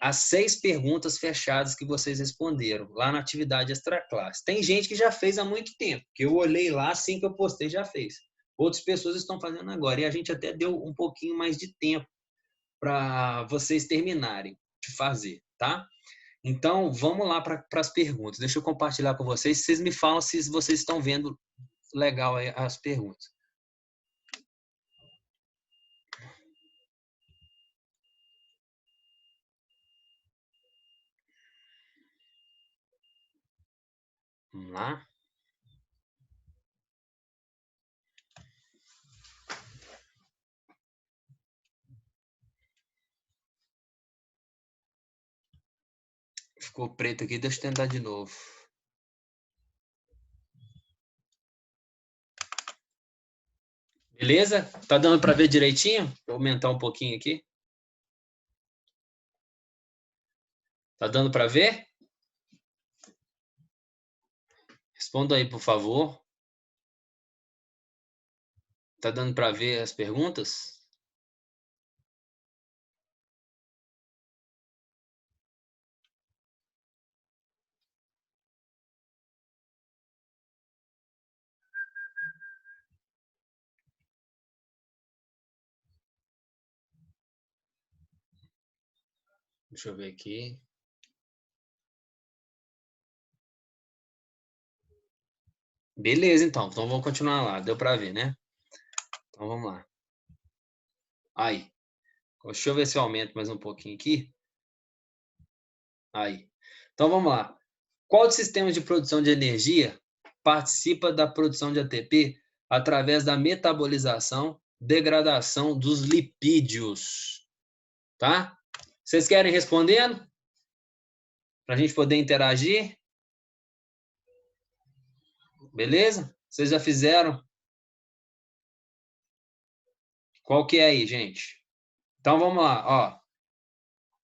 As 6 perguntas fechadas que vocês responderam lá na atividade extra classe. Tem gente que já fez há muito tempo, que eu olhei lá assim que eu postei já fez. Outras pessoas estão fazendo agora e a gente até deu um pouquinho mais de tempo para vocês terminarem de fazer, tá? Então, vamos lá para as perguntas. Deixa eu compartilhar com vocês. Vocês me falam se vocês estão vendo legal as perguntas. Vamos lá. Ficou preto aqui, deixa eu tentar de novo. Beleza? Tá dando para ver direitinho? Vou aumentar um pouquinho aqui. Tá dando para ver? Responda aí, por favor. Tá dando para ver as perguntas? Deixa eu ver aqui. Beleza, então. Então vamos continuar lá. Deu para ver, né? Então vamos lá. Aí. Deixa eu ver se eu aumento mais um pouquinho aqui. Aí. Então vamos lá. Qual dos sistemas de produção de energia participa da produção de ATP através da metabolização, degradação dos lipídios? Tá? Vocês querem respondendo? Para a gente poder interagir? Beleza? Vocês já fizeram? Qual que é aí, gente? Então vamos lá, ó.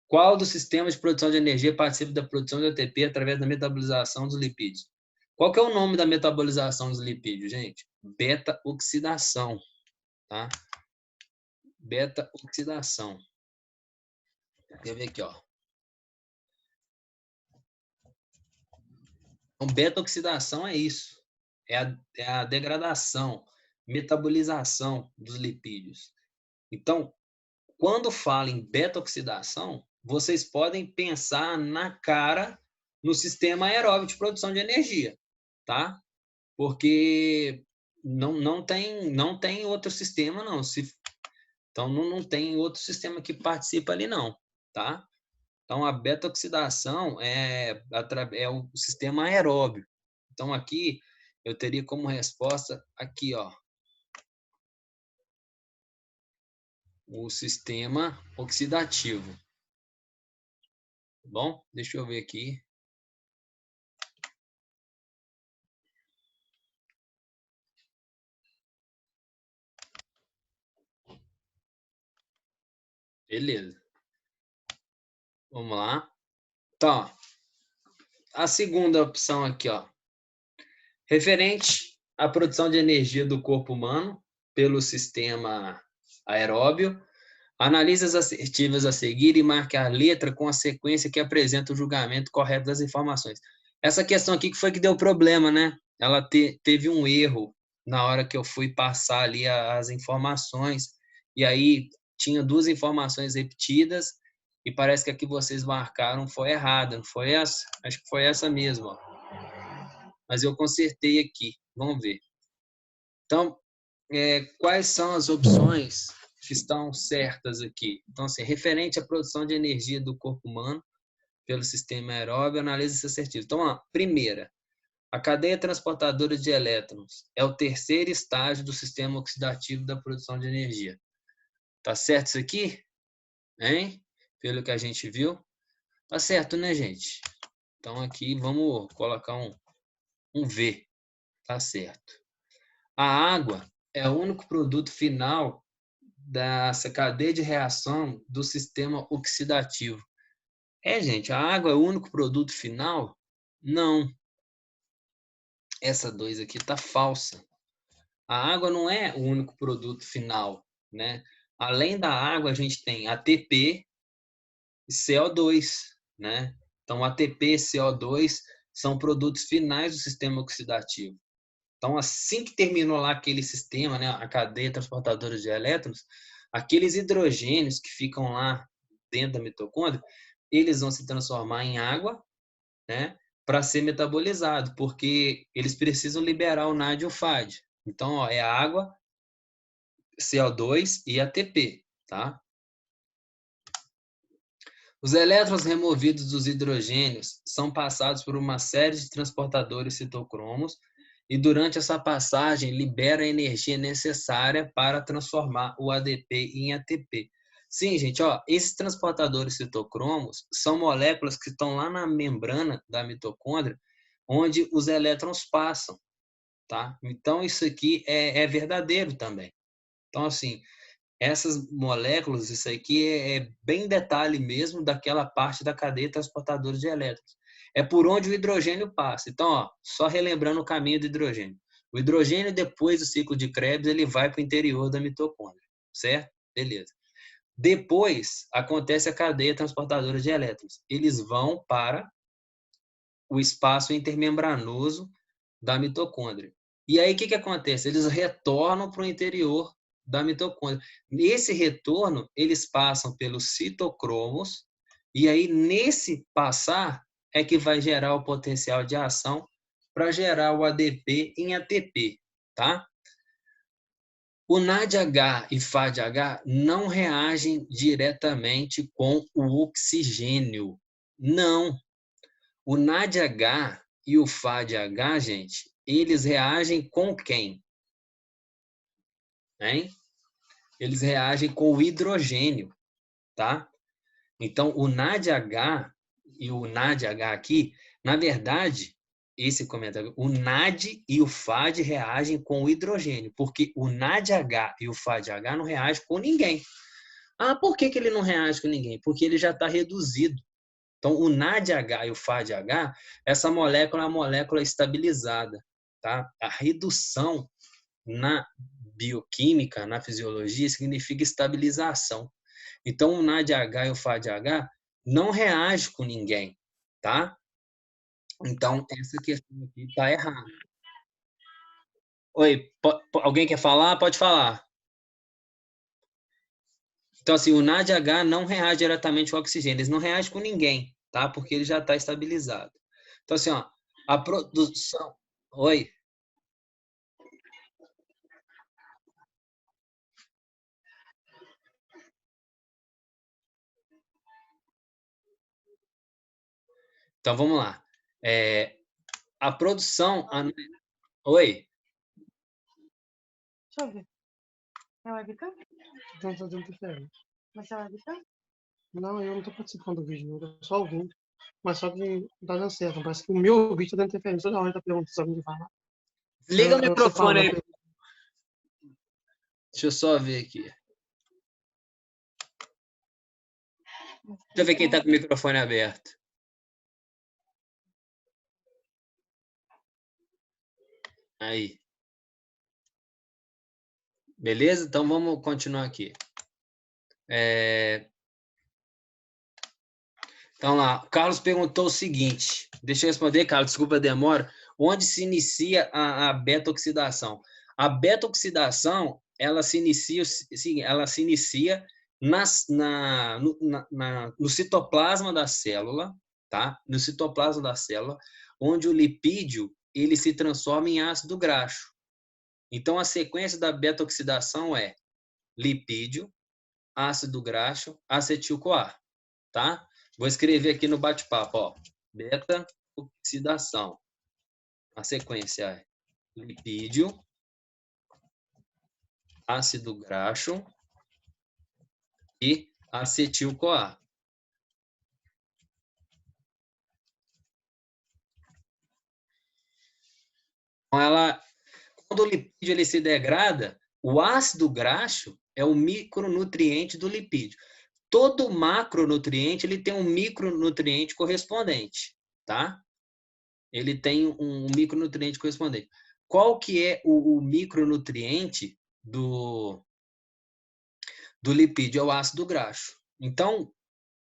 Qual dos sistemas de produção de energia participa da produção de ATP através da metabolização dos lipídios? Qual que é o nome da metabolização dos lipídios, gente? Beta-oxidação, tá? Beta-oxidação. Quer ver aqui, ó. Então, beta-oxidação é isso. É a degradação, metabolização dos lipídios. Então, quando fala em beta-oxidação, vocês podem pensar na cara no sistema aeróbio de produção de energia, tá? Porque não tem outro sistema, não. Então, não tem outro sistema que participa ali, não, tá? Então, a beta-oxidação é o sistema aeróbio. Então, aqui, eu teria como resposta, aqui, ó, o sistema oxidativo. Tá bom? Deixa eu ver aqui. Beleza. Vamos lá. Então, a segunda opção aqui, ó. Referente à produção de energia do corpo humano pelo sistema aeróbio, analise as assertivas a seguir e marque a letra com a sequência que apresenta o julgamento correto das informações. Essa questão aqui que foi que deu problema, né? Ela teve um erro na hora que eu fui passar ali as informações, e aí tinha duas informações repetidas, e parece que a que vocês marcaram foi errada, não foi essa? Acho que foi essa mesmo, ó. Mas eu consertei aqui, vamos ver. Então, quais são as opções que estão certas aqui? Então, assim, referente à produção de energia do corpo humano pelo sistema aeróbio, analise assertiva. Então, ó, primeira, a cadeia transportadora de elétrons é o terceiro estágio do sistema oxidativo da produção de energia. Tá certo isso aqui? Hein? Pelo que a gente viu? Tá certo, né, gente? Então, aqui vamos colocar um V. Tá certo. A água é o único produto final dessa cadeia de reação do sistema oxidativo. Gente, a água é o único produto final? Não. Essa 2 aqui tá falsa. A água não é o único produto final, né? Além da água, a gente tem ATP e CO2, né? Então, ATP e CO2 são produtos finais do sistema oxidativo. Então, assim que terminou lá aquele sistema, né, a cadeia transportadora de elétrons, aqueles hidrogênios que ficam lá dentro da mitocôndria, eles vão se transformar em água, né, para ser metabolizado, porque eles precisam liberar o NAD e o FAD. Então, ó, é água, CO2 e ATP, tá? Os elétrons removidos dos hidrogênios são passados por uma série de transportadores citocromos e durante essa passagem libera a energia necessária para transformar o ADP em ATP. Sim, gente, ó, esses transportadores citocromos são moléculas que estão lá na membrana da mitocôndria, onde os elétrons passam, tá? Então isso aqui é verdadeiro também. Então, assim, essas moléculas, isso aqui é bem detalhe mesmo daquela parte da cadeia transportadora de elétrons. É por onde o hidrogênio passa. Então, ó, só relembrando o caminho do hidrogênio. O hidrogênio, depois do ciclo de Krebs, ele vai para o interior da mitocôndria, certo? Beleza. Depois, acontece a cadeia transportadora de elétrons. Eles vão para o espaço intermembranoso da mitocôndria. E aí, o que acontece? Eles retornam para o interior da mitocôndria. Nesse retorno, eles passam pelos citocromos, e aí, nesse passar, é que vai gerar o potencial de ação para gerar o ADP em ATP, tá? O NADH e FADH não reagem diretamente com o oxigênio. Não. O NADH e o FADH, gente, eles reagem com quem? Hein? Eles reagem com o hidrogênio, tá? Então, o NADH e o NADH aqui, na verdade, esse comentário, o NAD e o FAD reagem com o hidrogênio, porque o NADH e o FADH não reagem com ninguém. Ah, por que ele não reage com ninguém? Porque ele já está reduzido. Então, o NADH e o FADH, essa molécula é uma molécula estabilizada, tá? A redução na bioquímica, na fisiologia, significa estabilização. Então, o NADH e o FADH não reagem com ninguém, tá? Então, essa questão aqui está errada. Oi, alguém quer falar? Pode falar. Então, assim, o NADH não reage diretamente com o oxigênio, eles não reagem com ninguém, tá? Porque ele já está estabilizado. Então, assim, ó, a produção. Oi. Então, vamos lá. A produção... Oi? Deixa eu ver. É webcam? Então tá dando diferente. Mas é webcam? Não, eu não tô participando do vídeo, eu tô só ouvindo. Mas só que não tá dando certo. Parece que o meu vídeo tá dando interferência. Toda hora tá perguntando se alguém vai falar. Desliga o Você fala, microfone aí. Deixa eu só ver aqui. Deixa eu ver quem tá com o microfone aberto. Aí. Beleza? Então, vamos continuar aqui. Então, lá, o Carlos perguntou o seguinte. Deixa eu responder, Carlos, desculpa a demora. Onde se inicia a beta-oxidação? A beta-oxidação, ela se inicia no citoplasma da célula, tá? No citoplasma da célula, onde o lipídio ele se transforma em ácido graxo. Então, a sequência da beta-oxidação é lipídio, ácido graxo, acetil-CoA, tá? Vou escrever aqui no bate-papo, ó. Beta-oxidação. A sequência é lipídio, ácido graxo e acetil-CoA. Então, quando o lipídio ele se degrada, o ácido graxo é o micronutriente do lipídio. Todo macronutriente ele tem um micronutriente correspondente, tá? Ele tem um micronutriente correspondente. Qual que é o micronutriente do lipídio? É o ácido graxo. Então,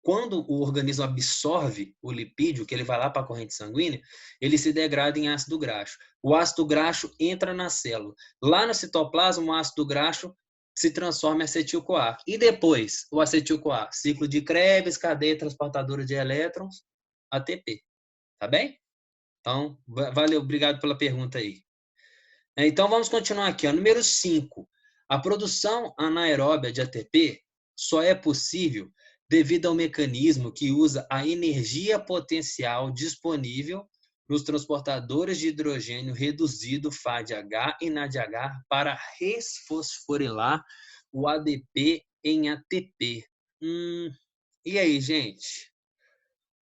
quando o organismo absorve o lipídio, que ele vai lá para a corrente sanguínea, ele se degrada em ácido graxo. O ácido graxo entra na célula. Lá no citoplasma, o ácido graxo se transforma em acetil-CoA. E depois, o acetil-CoA, ciclo de Krebs, cadeia transportadora de elétrons, ATP. Tá bem? Então, valeu, obrigado pela pergunta aí. Então, vamos continuar aqui. Ó. Número 5. A produção anaeróbia de ATP só é possível devido ao mecanismo que usa a energia potencial disponível nos transportadores de hidrogênio reduzido FADH e NADH para resfosforilar o ADP em ATP. E aí, gente?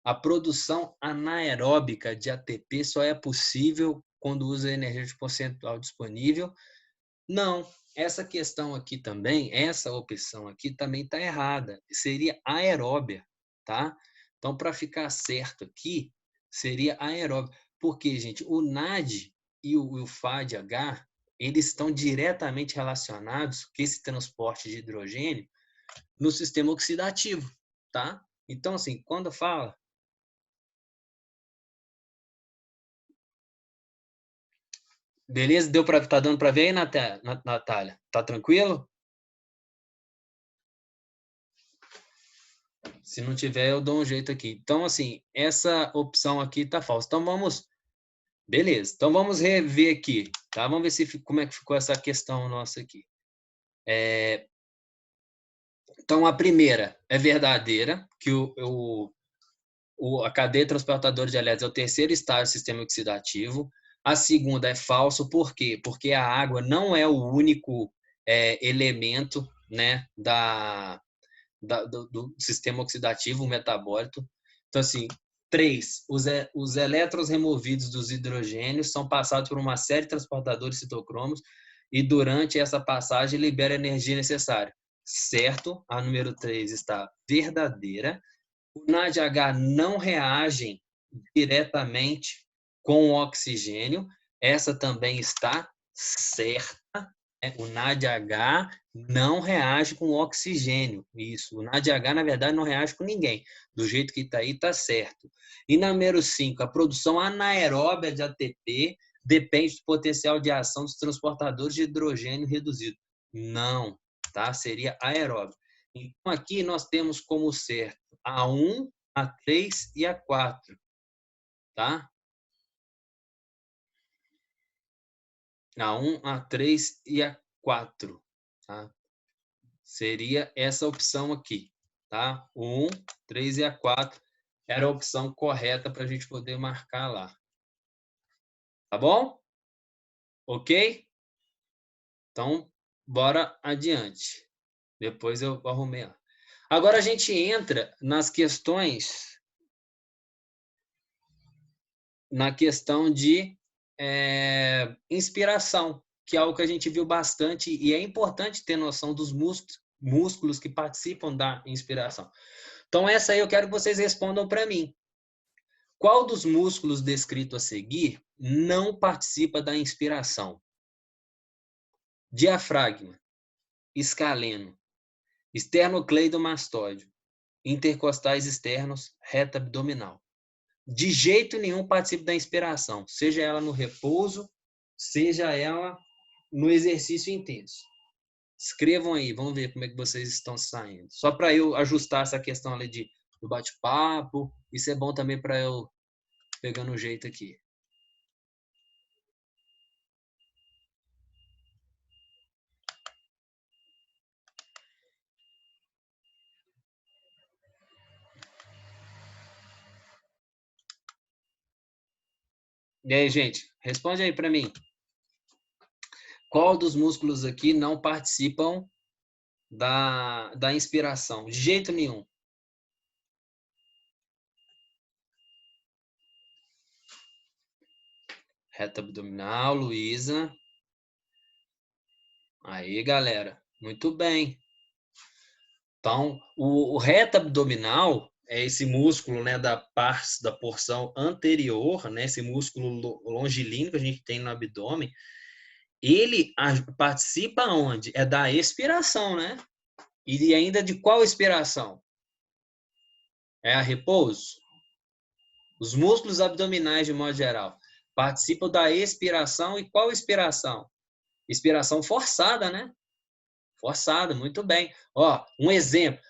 A produção anaeróbica de ATP só é possível quando usa a energia percentual disponível? Não. Essa questão aqui também, essa opção aqui também está errada. Seria aeróbia, tá? Então, para ficar certo aqui, seria aeróbia. Porque, gente, o NAD e o FADH, eles estão diretamente relacionados com esse transporte de hidrogênio no sistema oxidativo, tá? Então, assim, quando fala beleza? Tá dando para ver aí, Natália? Tá tranquilo? Se não tiver, eu dou um jeito aqui. Então, assim, essa opção aqui tá falsa. Então, beleza. Então, vamos rever aqui, tá? Vamos ver como é que ficou essa questão nossa aqui. Então, a primeira é verdadeira, que a cadeia transportadora de elétrons é o terceiro estágio do sistema oxidativo. A segunda é falso, por quê? Porque a água não é o único elemento, né, do sistema oxidativo metabólito. Então, assim, 3. Os elétrons removidos dos hidrogênios são passados por uma série de transportadores citocromos e durante essa passagem libera a energia necessária. Certo? A número 3 está verdadeira. O NADH não reagem diretamente com o oxigênio. Essa também está certa. O NADH não reage com o oxigênio. Isso. O NADH, na verdade, não reage com ninguém. Do jeito que está aí, está certo. E na número 5, a produção anaeróbia de ATP depende do potencial de ação dos transportadores de hidrogênio reduzido. Não, tá? Seria aeróbio. Então, aqui nós temos como certo a 1, a 3 e a 4, tá? A 1, a 3 e a 4, tá? Seria essa opção aqui, tá? 1, 3 e a 4 era a opção correta para a gente poder marcar lá. Tá bom? Ok? Então, bora adiante. Depois eu arrumei lá. Agora a gente entra nas questões, na questão de inspiração, que é algo que a gente viu bastante e é importante ter noção dos músculos que participam da inspiração. Então, essa aí eu quero que vocês respondam para mim. Qual dos músculos descrito a seguir não participa da inspiração? Diafragma, escaleno, esternocleidomastóide, intercostais externos, reta abdominal. De jeito nenhum participa da inspiração, seja ela no repouso, seja ela no exercício intenso. Escrevam aí, vamos ver como é que vocês estão saindo. Só para eu ajustar essa questão ali do bate-papo, isso é bom também para eu pegando o jeito aqui. E aí, gente, responde aí para mim. Qual dos músculos aqui não participam da inspiração? De jeito nenhum. Reta abdominal, Luísa. Aí, galera. Muito bem. Então, o reta abdominal é esse músculo, né, da porção anterior, né, esse músculo longilíneo que a gente tem no abdômen. Ele participa onde? É da expiração, né? E ainda de qual expiração? É a repouso? Os músculos abdominais, de modo geral, participam da expiração. E qual expiração? Expiração forçada, né? Forçada, muito bem. Ó, um exemplo.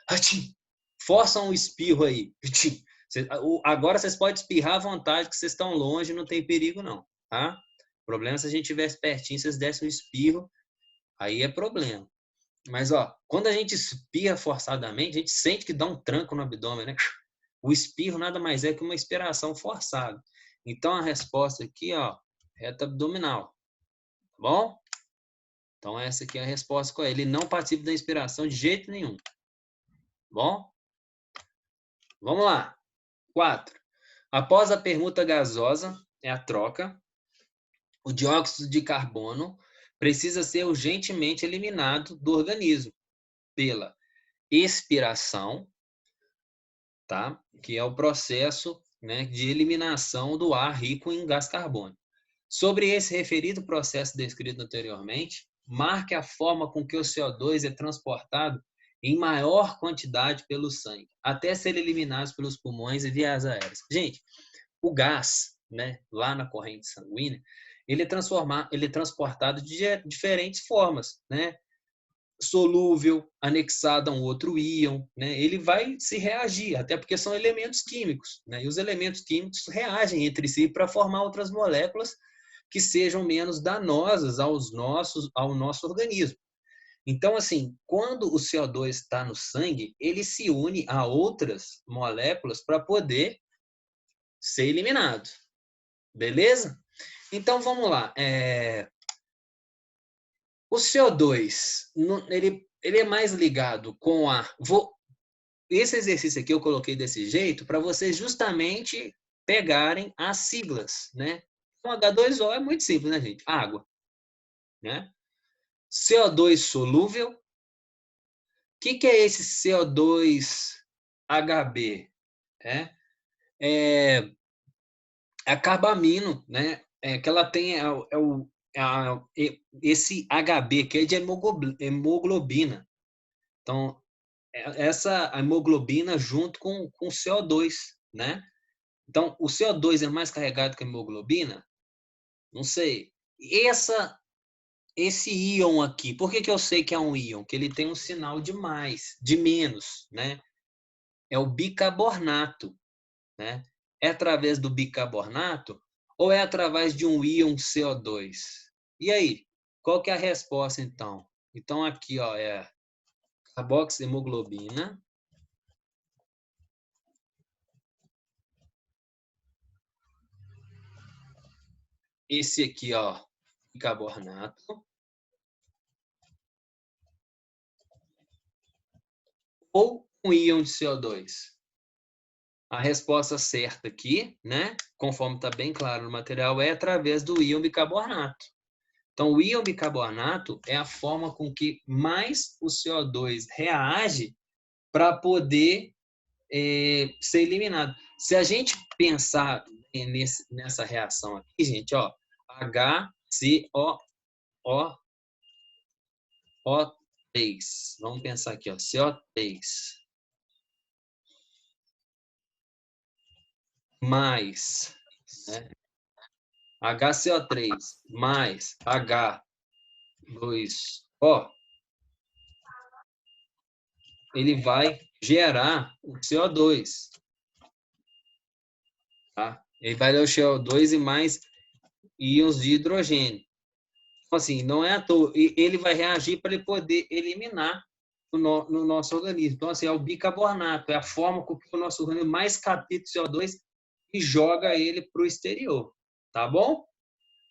Força um espirro aí. Agora vocês podem espirrar à vontade, que vocês estão longe, não tem perigo não, tá? O problema é se a gente estivesse pertinho, vocês dessem um espirro, aí é problema. Mas, ó, quando a gente espirra forçadamente, a gente sente que dá um tranco no abdômen, né? O espirro nada mais é que uma expiração forçada. Então, a resposta aqui, ó, reta abdominal. Tá bom? Então, essa aqui é a resposta com ele. Ele não participa da inspiração de jeito nenhum. Tá bom? Vamos lá. 4. Após a permuta gasosa, é a troca, o dióxido de carbono precisa ser urgentemente eliminado do organismo pela expiração, tá? Que é o processo, né, de eliminação do ar rico em gás carbônico. Sobre esse referido processo descrito anteriormente, marque a forma com que o CO2 é transportado em maior quantidade pelo sangue, até ser eliminado pelos pulmões e vias aéreas. Gente, o gás, né, lá na corrente sanguínea, ele é transportado de diferentes formas, né? Solúvel, anexado a um outro íon, né? Ele vai se reagir, até porque são elementos químicos, né? E os elementos químicos reagem entre si para formar outras moléculas que sejam menos danosas ao nosso organismo. Então, assim, quando o CO2 está no sangue, ele se une a outras moléculas para poder ser eliminado. Beleza? Então, vamos lá. O CO2, ele é mais ligado com a... Esse exercício aqui eu coloquei desse jeito para vocês justamente pegarem as siglas, né? O H2O é muito simples, né, gente? Água, né? CO2 solúvel. O que é esse CO2HB? É a carbamino, né? Que ela tem esse HB, que é de hemoglobina. Então, essa hemoglobina junto com CO2, né? Então, o CO2 é mais carregado que a hemoglobina? Não sei. Esse íon aqui, por que eu sei que é um íon? Que ele tem um sinal de mais, de menos, né? É o bicarbonato, né? É através do bicarbonato ou é através de um íon CO2? E aí, qual que é a resposta então? Então aqui, ó, é carboxihemoglobina esse aqui, ó, bicarbonato, ou um íon de CO2? A resposta certa aqui, né, conforme está bem claro no material, é através do íon bicarbonato. Então, o íon bicarbonato é a forma com que mais o CO2 reage para poder ser eliminado. Se a gente pensar nessa reação aqui, gente, ó, HCOO3. Vamos pensar aqui, ó, CO3 mais, né, HCO3 mais H2O, ele vai gerar o CO2. Tá? Ele vai dar o CO2 e mais íons de hidrogênio. Então, assim, não é à toa. Ele vai reagir para ele poder eliminar no nosso organismo. Então, assim, é o bicarbonato, é a forma com que o nosso organismo mais capta CO2 e joga ele para o exterior. Tá bom?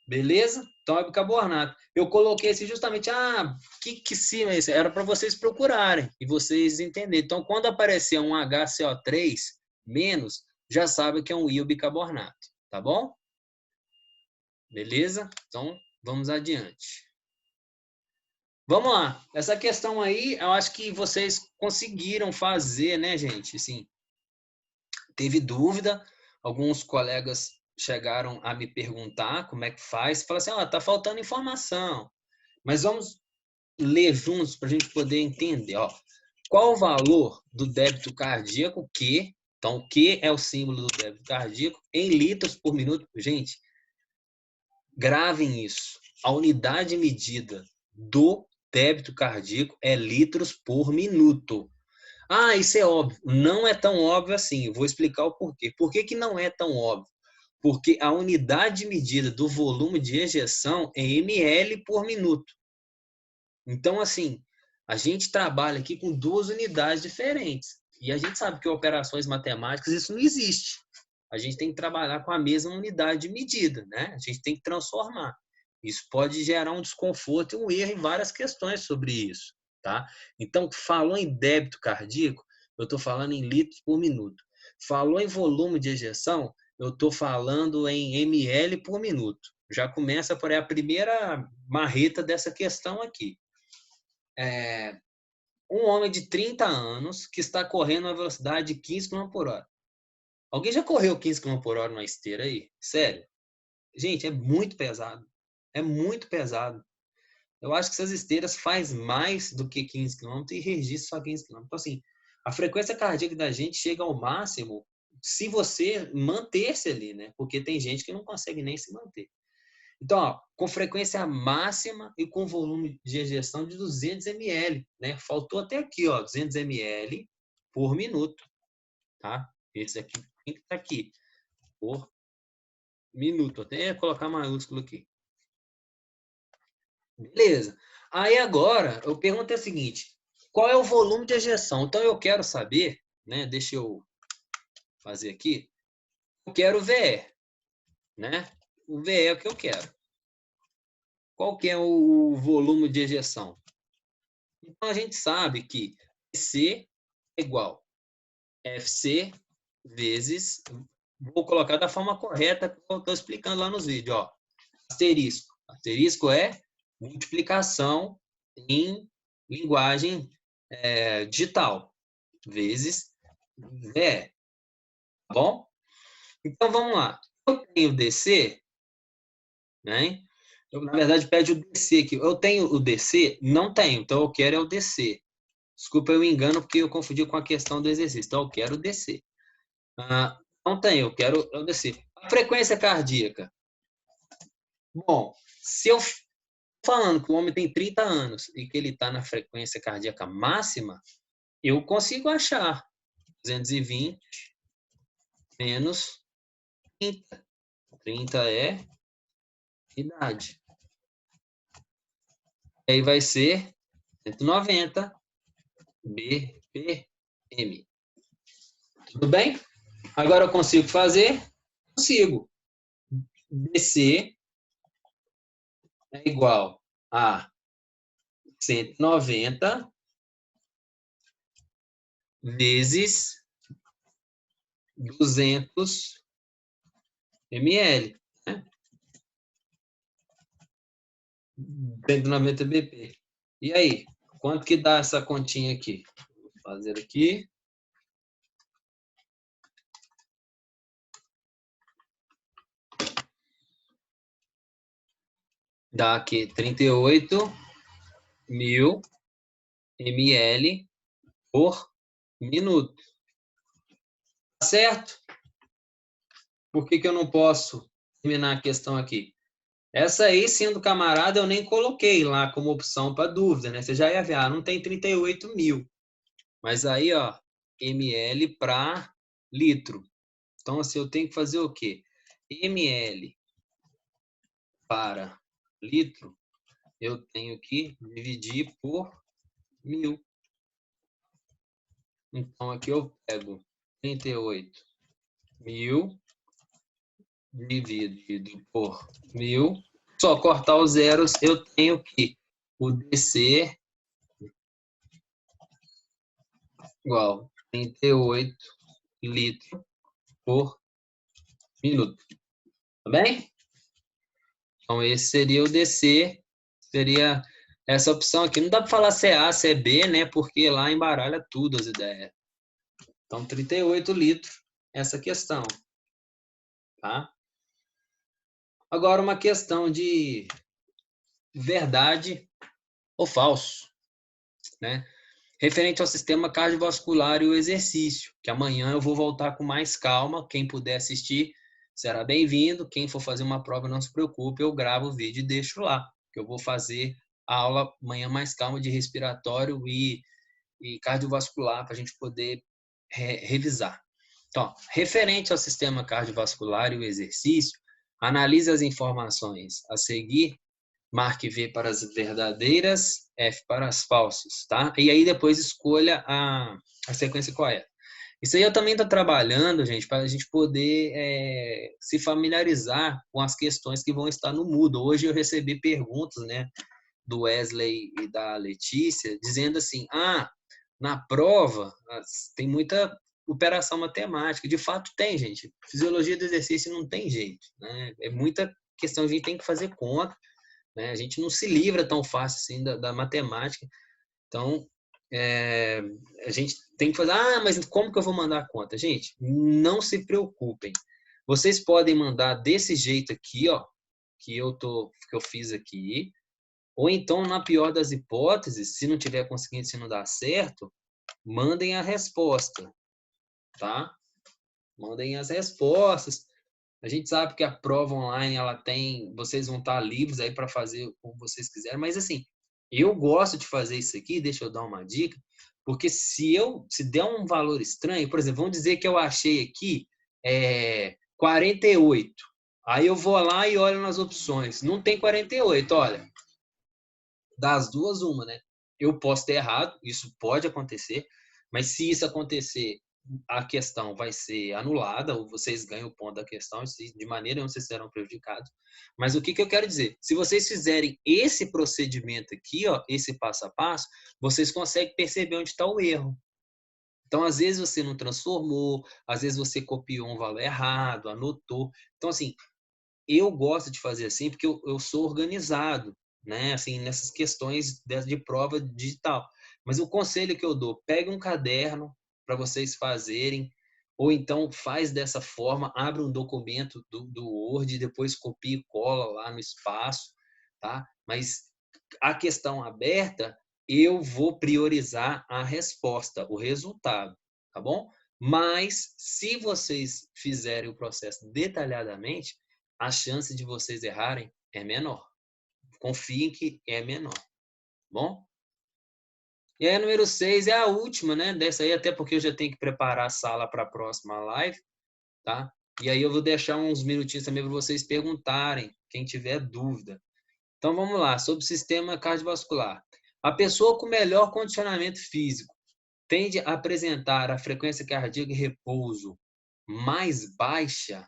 Beleza? Então, é bicarbonato. Eu coloquei assim justamente, que sim é isso? Era para vocês procurarem e vocês entenderem. Então, quando aparecer um HCO3 menos, já sabe que é um íon bicarbonato. Tá bom? Beleza? Então, vamos adiante. Vamos lá. Essa questão aí, eu acho que vocês conseguiram fazer, né, gente? Assim, teve dúvida, alguns colegas chegaram a me perguntar como é que faz. Falaram assim, tá faltando informação. Mas vamos ler juntos para a gente poder entender. Ó. Qual o valor do débito cardíaco Q? Então, o Q é o símbolo do débito cardíaco em litros por minuto. Gente, gravem isso. A unidade medida do débito cardíaco é litros por minuto. Isso é óbvio. Não é tão óbvio assim. Eu vou explicar o porquê. Por que que não é tão óbvio? Porque a unidade medida do volume de ejeção é ml por minuto. Então, assim, a gente trabalha aqui com duas unidades diferentes. E a gente sabe que operações matemáticas isso não existe. A gente tem que trabalhar com a mesma unidade de medida, né? A gente tem que transformar. Isso pode gerar um desconforto e um erro em várias questões sobre isso, tá? Então, falou em débito cardíaco, eu estou falando em litros por minuto. Falou em volume de ejeção, eu estou falando em ml por minuto. Já começa por aí a primeira marreta dessa questão aqui. Um homem de 30 anos que está correndo a velocidade de 15 km por hora. Alguém já correu 15 km por hora numa esteira aí? Sério? Gente, é muito pesado. É muito pesado. Eu acho que essas esteiras faz mais do que 15 km e registra só 15 km. Então, assim, a frequência cardíaca da gente chega ao máximo se você manter-se ali, né? Porque tem gente que não consegue nem se manter. Então, ó, com frequência máxima e com volume de ejeção de 200 ml, né? Faltou até aqui, ó, 200 ml por minuto, tá? Esse aqui tem que estar aqui, por minuto. Até colocar maiúsculo aqui. Beleza. Aí agora, eu pergunto a seguinte, qual é o volume de ejeção? Então, eu quero saber, né? Deixa eu fazer aqui. Eu quero o VE, né? O VE é o que eu quero. Qual que é o volume de ejeção? Então, a gente sabe que C é igual a FC vezes, vou colocar da forma correta que eu estou explicando lá nos vídeos, ó. Asterisco. Asterisco é multiplicação em linguagem digital, vezes VE. Tá bom? Então, vamos lá. Eu tenho DC, né? Na verdade, pede o DC aqui. Eu tenho o DC? Não tenho. Então, eu quero é o DC. Desculpa eu engano, porque eu confundi com a questão do exercício. Então, eu quero descer. Não tem, eu quero descer. A frequência cardíaca. Bom, se eu falando que o homem tem 30 anos e que ele está na frequência cardíaca máxima, eu consigo achar 220 menos 30. 30 é idade. Aí vai ser 190 BPM. Tudo bem? Agora eu consigo fazer? Consigo. DC é igual a 190 vezes 200 ml, né? 190 BP. E aí, quanto que dá essa continha aqui? Vou fazer aqui. Dá aqui 38.000 ml por minuto. Tá certo? Por que que eu não posso terminar a questão aqui? Essa aí, sendo camarada, eu nem coloquei lá como opção para dúvida, né? Você já ia ver, não tem 38.000. Mas aí, ó, ml para litro. Então, assim, eu tenho que fazer o quê? ml para litro, eu tenho que dividir por 1.000. Então, aqui eu pego 38.000 dividido por 1.000. Só cortar os zeros, eu tenho que o DC igual 38 litros por minuto. Tá bem? Então, esse seria o DC, seria essa opção aqui. Não dá para falar se é A, se é B, né? Porque lá embaralha tudo as ideias. Então, 38 litros, essa questão. Tá? Agora, uma questão de verdade ou falso, né? Referente ao sistema cardiovascular e o exercício, que amanhã eu vou voltar com mais calma. Quem puder assistir será bem-vindo. Quem for fazer uma prova, não se preocupe, eu gravo o vídeo e deixo lá, que eu vou fazer a aula amanhã mais calma de respiratório e cardiovascular para a gente poder revisar. Então, referente ao sistema cardiovascular e o exercício, analise as informações a seguir, marque V para as verdadeiras, F para as falsas, tá? E aí depois escolha a sequência correta. Isso aí eu também estou trabalhando, gente, para a gente poder se familiarizar com as questões que vão estar no Moodle. Hoje eu recebi perguntas, né, do Wesley e da Letícia, dizendo assim, na prova tem muita operação matemática. De fato tem, gente. Fisiologia do exercício não tem jeito, né? É muita questão, a gente tem que fazer conta, né? A gente não se livra tão fácil assim da matemática. Então, a gente tem que fazer, mas como que eu vou mandar a conta? Gente, não se preocupem. Vocês podem mandar desse jeito aqui, ó, que eu fiz aqui, ou então, na pior das hipóteses, se não tiver conseguindo, se não dá certo, mandem a resposta, tá? Mandem as respostas. A gente sabe que a prova online, vocês vão estar livres aí para fazer como vocês quiserem, mas assim, eu gosto de fazer isso aqui, deixa eu dar uma dica, porque se der um valor estranho, por exemplo, vamos dizer que eu achei aqui 48. Aí eu vou lá e olho nas opções. Não tem 48, olha. Das duas, uma, né? Eu posso ter errado, isso pode acontecer, mas se isso acontecer, a questão vai ser anulada, ou vocês ganham o ponto da questão, de maneira nenhuma vocês serão prejudicados. Mas o que eu quero dizer? Se vocês fizerem esse procedimento aqui, ó, esse passo a passo, vocês conseguem perceber onde está o erro. Então, às vezes você não transformou, às vezes você copiou um valor errado, anotou. Então, assim, eu gosto de fazer assim porque eu sou organizado, né? Assim, nessas questões de prova digital. Mas o conselho que eu dou, pegue um caderno para vocês fazerem, ou então faz dessa forma, abre um documento do Word, depois copia e cola lá no espaço, tá? Mas a questão aberta, eu vou priorizar a resposta, o resultado, tá bom? Mas se vocês fizerem o processo detalhadamente, a chance de vocês errarem é menor. Confiem que é menor. Bom? E aí, a número 6 é a última, né? Dessa aí, até porque eu já tenho que preparar a sala para a próxima live, tá? E aí eu vou deixar uns minutinhos também para vocês perguntarem, quem tiver dúvida. Então, vamos lá. Sobre o sistema cardiovascular. A pessoa com melhor condicionamento físico tende a apresentar a frequência cardíaca em repouso mais baixa?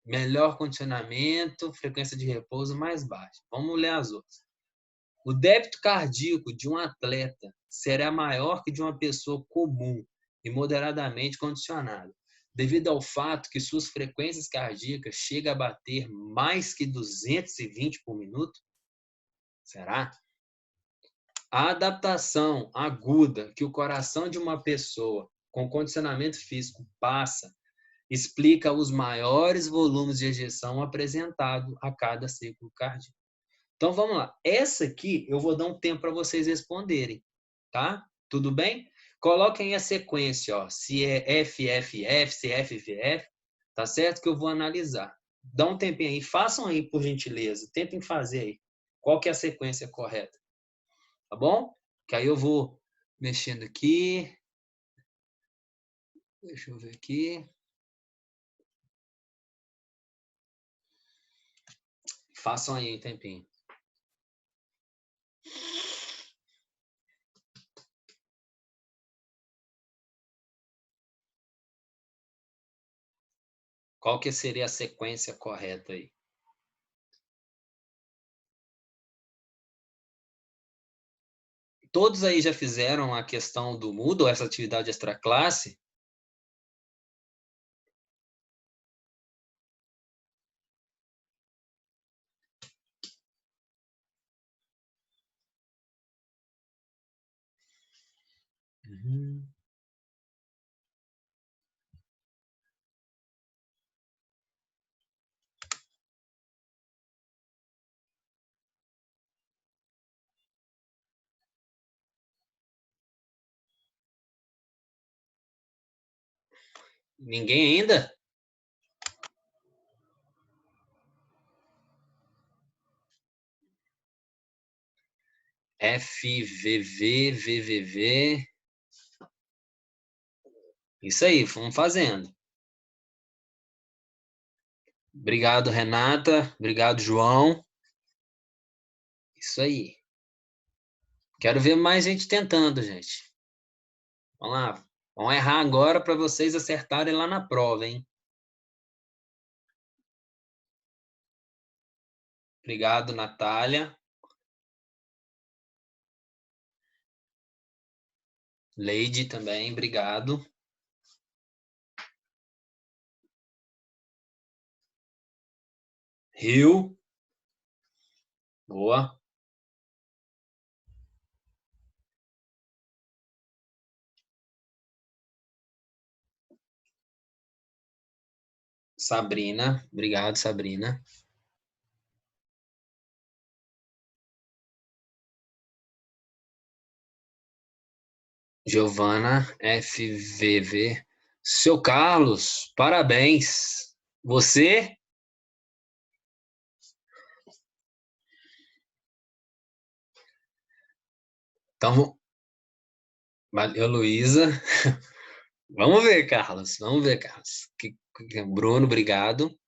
melhor condicionamento, frequência de repouso mais baixa. Vamos ler as outras. O débito cardíaco de um atleta será maior que de uma pessoa comum e moderadamente condicionada, devido ao fato que suas frequências cardíacas chegam a bater mais que 220 por minuto? Será? A adaptação aguda que o coração de uma pessoa com condicionamento físico passa explica os maiores volumes de ejeção apresentados a cada ciclo cardíaco. Então, vamos lá. Essa aqui eu vou dar um tempo para vocês responderem, tá? Tudo bem? Coloquem a sequência, ó. Se é FFF, se é FVF, tá certo? Que eu vou analisar. Dá um tempinho aí. Façam aí, por gentileza. Tentem fazer aí. Qual que é a sequência correta? Tá bom? Que aí eu vou mexendo aqui. Deixa eu ver aqui. Façam aí um tempinho. Qual que seria a sequência correta aí? Todos aí já fizeram a questão do Moodle, essa atividade extraclasse? Uhum. Ninguém ainda? VVV. Isso aí, vamos fazendo. Obrigado, Renata. Obrigado, João. Isso aí. Quero ver mais gente tentando, gente. Vamos lá. Vamos errar agora para vocês acertarem lá na prova, hein? Obrigado, Natália. Leide também, obrigado. Rio. Boa. Sabrina. Obrigado, Sabrina. Giovana FVV. Seu Carlos, parabéns. Você? Então, valeu, Luísa. Vamos ver, Carlos. Vamos ver, Carlos. Bruno, obrigado.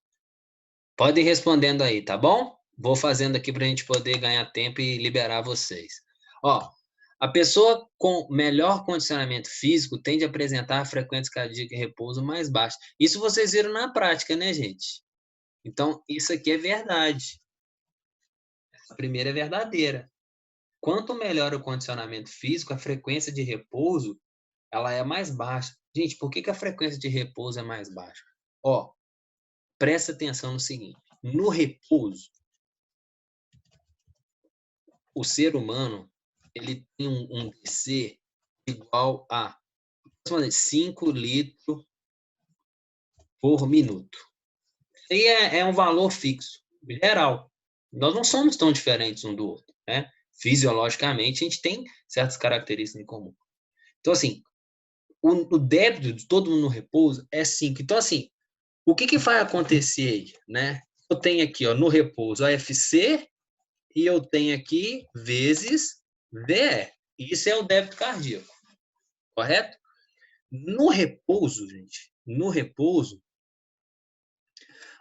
Podem ir respondendo aí, tá bom? Vou fazendo aqui para a gente poder ganhar tempo e liberar vocês. Ó, a pessoa com melhor condicionamento físico tende a apresentar a frequência cardíaca e repouso mais baixa. Isso vocês viram na prática, né, gente? Então, isso aqui é verdade. A primeira é verdadeira. Quanto melhor o condicionamento físico, a frequência de repouso ela é mais baixa. Gente, por que que a frequência de repouso é mais baixa? Ó, presta atenção no seguinte. No repouso, o ser humano ele tem um DC igual a 5 litros por minuto. Isso aí é um valor fixo, geral. Nós não somos tão diferentes um do outro, né? Fisiologicamente, a gente tem certas características em comum. Então, assim, o débito de todo mundo no repouso é 5. Então, assim, o que que vai acontecer aí, né? Eu tenho aqui, ó, no repouso, a FC e eu tenho aqui vezes VE. Isso é o débito cardíaco, correto? No repouso, gente, no repouso,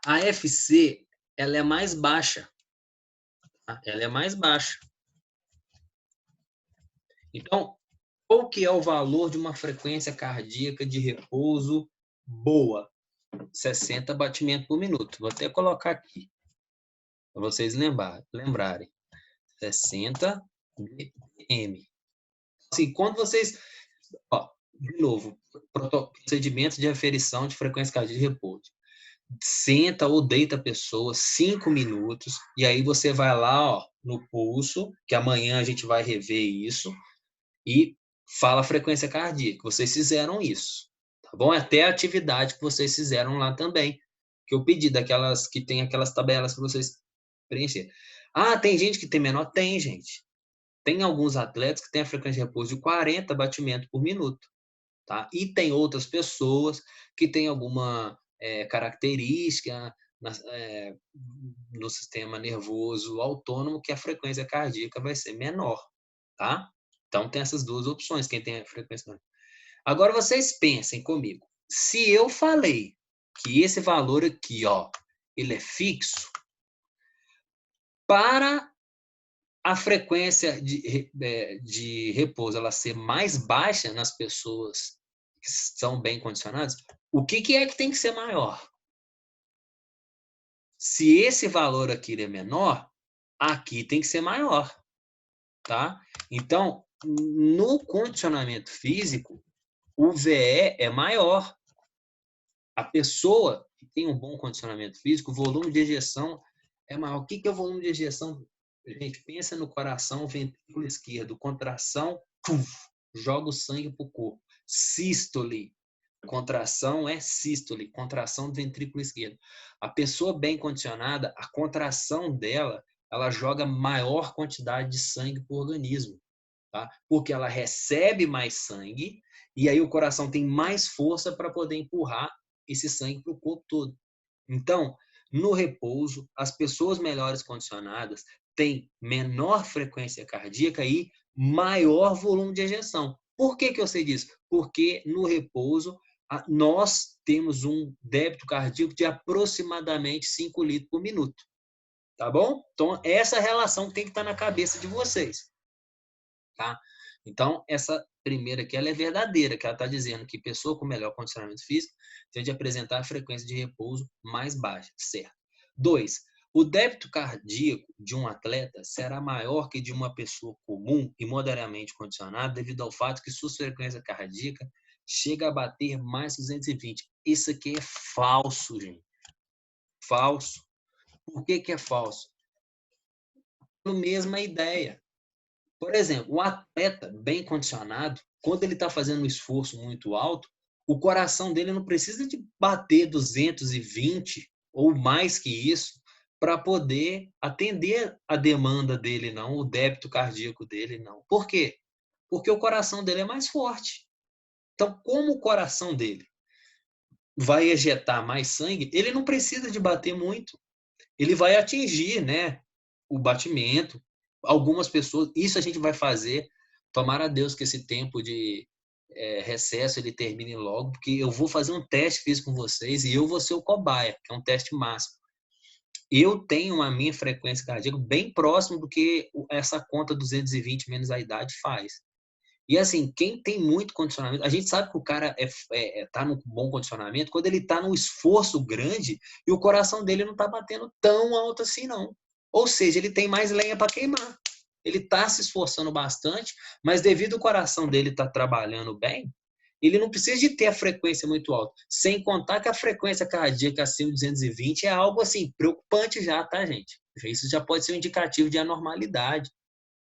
a FC ela é mais baixa. Tá? Ela é mais baixa. Então, qual que é o valor de uma frequência cardíaca de repouso boa? 60 batimentos por minuto. Vou até colocar aqui, para vocês lembrarem. 60 BPM. Assim, quando vocês... Ó, de novo, procedimento de aferição de frequência cardíaca de repouso. Senta ou deita a pessoa 5 minutos, e aí você vai lá, ó, no pulso, que amanhã a gente vai rever isso, e fala a frequência cardíaca. Vocês fizeram isso, tá bom? Até a atividade que vocês fizeram lá também, que eu pedi, daquelas que tem aquelas tabelas para vocês preencher. Ah, tem gente que tem menor? Tem, gente. Tem alguns atletas que têm a frequência de repouso de 40 batimentos por minuto, tá? E tem outras pessoas que têm alguma característica no sistema nervoso autônomo que a frequência cardíaca vai ser menor, tá? Então, tem essas duas opções, quem tem a frequência menor. Agora, vocês pensem comigo. Se eu falei que esse valor aqui, ó, ele é fixo, para a frequência de repouso ela ser mais baixa nas pessoas que são bem condicionadas, o que é que tem que ser maior? Se esse valor aqui é menor, aqui tem que ser maior, tá? Então, no condicionamento físico, o VE é maior. A pessoa que tem um bom condicionamento físico, o volume de ejeção é maior. O que é o volume de ejeção? Gente, pensa no coração, ventrículo esquerdo, contração, joga o sangue para o corpo. Sístole, contração é sístole, contração do ventrículo esquerdo. A pessoa bem condicionada, a contração dela, ela joga maior quantidade de sangue para o organismo, tá? Porque ela recebe mais sangue e aí o coração tem mais força para poder empurrar esse sangue para o corpo todo. Então, no repouso, as pessoas melhores condicionadas têm menor frequência cardíaca e maior volume de ejeção. Por que eu sei disso? Porque no repouso, nós temos um débito cardíaco de aproximadamente 5 litros por minuto. Tá bom? Então, essa relação tem que estar na cabeça de vocês. Tá? Então, essa primeira aqui, ela é verdadeira, que ela está dizendo que pessoa com melhor condicionamento físico tende a apresentar a frequência de repouso mais baixa, certo? 2. O débito cardíaco de um atleta será maior que de uma pessoa comum e moderadamente condicionada devido ao fato que sua frequência cardíaca chega a bater mais que 220. Isso aqui é falso, gente. Falso. Por que é falso? Pela mesma ideia. Por exemplo, o atleta bem condicionado, quando ele está fazendo um esforço muito alto, o coração dele não precisa de bater 220 ou mais que isso para poder atender a demanda dele, não, o débito cardíaco dele, não. Por quê? Porque o coração dele é mais forte. Então, como o coração dele vai ejetar mais sangue, ele não precisa de bater muito. Ele vai atingir, né, o batimento. Algumas pessoas, isso a gente vai fazer. Tomara a Deus que esse tempo de recesso ele termine logo, porque eu vou fazer um teste físico com vocês e eu vou ser o cobaia, que é um teste máximo. Eu tenho a minha frequência cardíaca bem próximo do que essa conta 220 menos a idade faz. E assim, quem tem muito condicionamento, a gente sabe que o cara tá num bom condicionamento quando ele tá num esforço grande e o coração dele não tá batendo tão alto assim, não. Ou seja, ele tem mais lenha para queimar. Ele tá se esforçando bastante, mas devido ao coração dele estar trabalhando bem, ele não precisa de ter a frequência muito alta. Sem contar que a frequência cardíaca acima de 220 é algo assim preocupante já, tá, gente? Isso já pode ser um indicativo de anormalidade.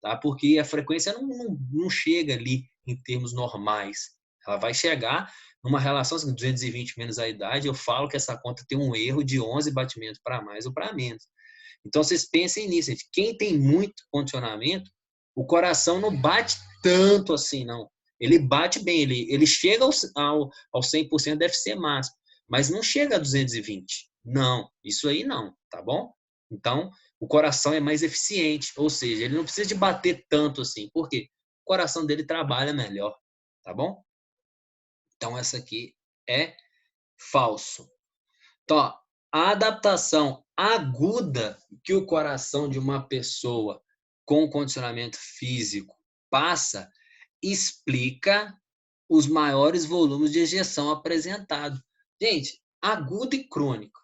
Tá? Porque a frequência não chega ali em termos normais. Ela vai chegar numa relação assim, 220 menos a idade, eu falo que essa conta tem um erro de 11 batimentos para mais ou para menos. Então, vocês pensem nisso, gente. Quem tem muito condicionamento, o coração não bate tanto assim, não. Ele bate bem, ele chega ao 100% deve ser máximo, mas não chega a 220. Não, isso aí não, tá bom? Então, o coração é mais eficiente, ou seja, ele não precisa de bater tanto assim. Por quê? O coração dele trabalha melhor, tá bom? Então, essa aqui é falso. Então, ó, a adaptação aguda que o coração de uma pessoa com condicionamento físico passa explica os maiores volumes de ejeção apresentados. Gente, agudo e crônico.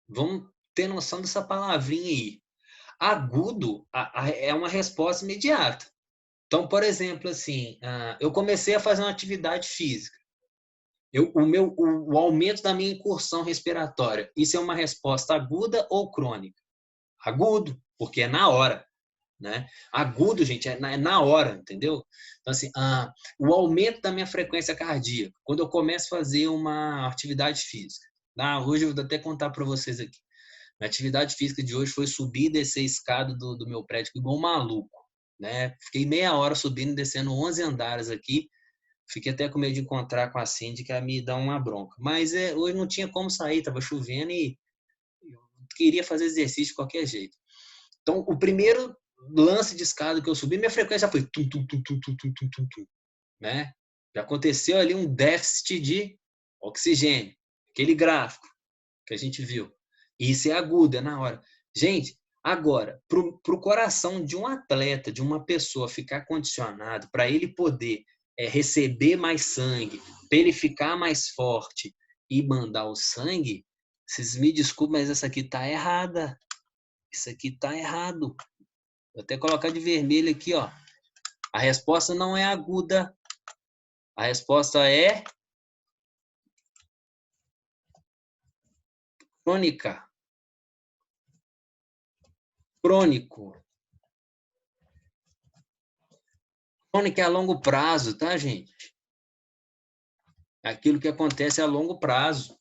Vamos ter noção dessa palavrinha aí. Agudo é uma resposta imediata. Então, por exemplo, assim, eu comecei a fazer uma atividade física. O aumento da minha incursão respiratória, isso é uma resposta aguda ou crônica? Agudo, porque é na hora. Né? Agudo, gente, é na hora, entendeu? Então, assim, o aumento da minha frequência cardíaca, quando eu começo a fazer uma atividade física. Hoje eu vou até contar para vocês aqui. A atividade física de hoje foi subir e descer a escada do meu prédio igual um maluco. Né? Fiquei meia hora subindo e descendo 11 andares aqui. Fiquei até com medo de encontrar com a Cindy, que ia me dar uma bronca. Mas hoje não tinha como sair, estava chovendo e eu queria fazer exercício de qualquer jeito. Então, o primeiro lance de escada que eu subi, minha frequência já foi tum, tum, tum, tum, tum, tum, tum, tum, tum, né? Já aconteceu ali um déficit de oxigênio, aquele gráfico que a gente viu. E isso é agudo, é na hora. Gente, agora, para o coração de um atleta, de uma pessoa ficar condicionado, para ele poder receber mais sangue, para ele ficar mais forte e mandar o sangue, vocês me desculpem, mas essa aqui tá errada. Isso aqui tá errado. Vou até colocar de vermelho aqui, ó. A resposta não é aguda. A resposta é crônica. Crônico. Crônica é a longo prazo, tá, gente? Aquilo que acontece a longo prazo.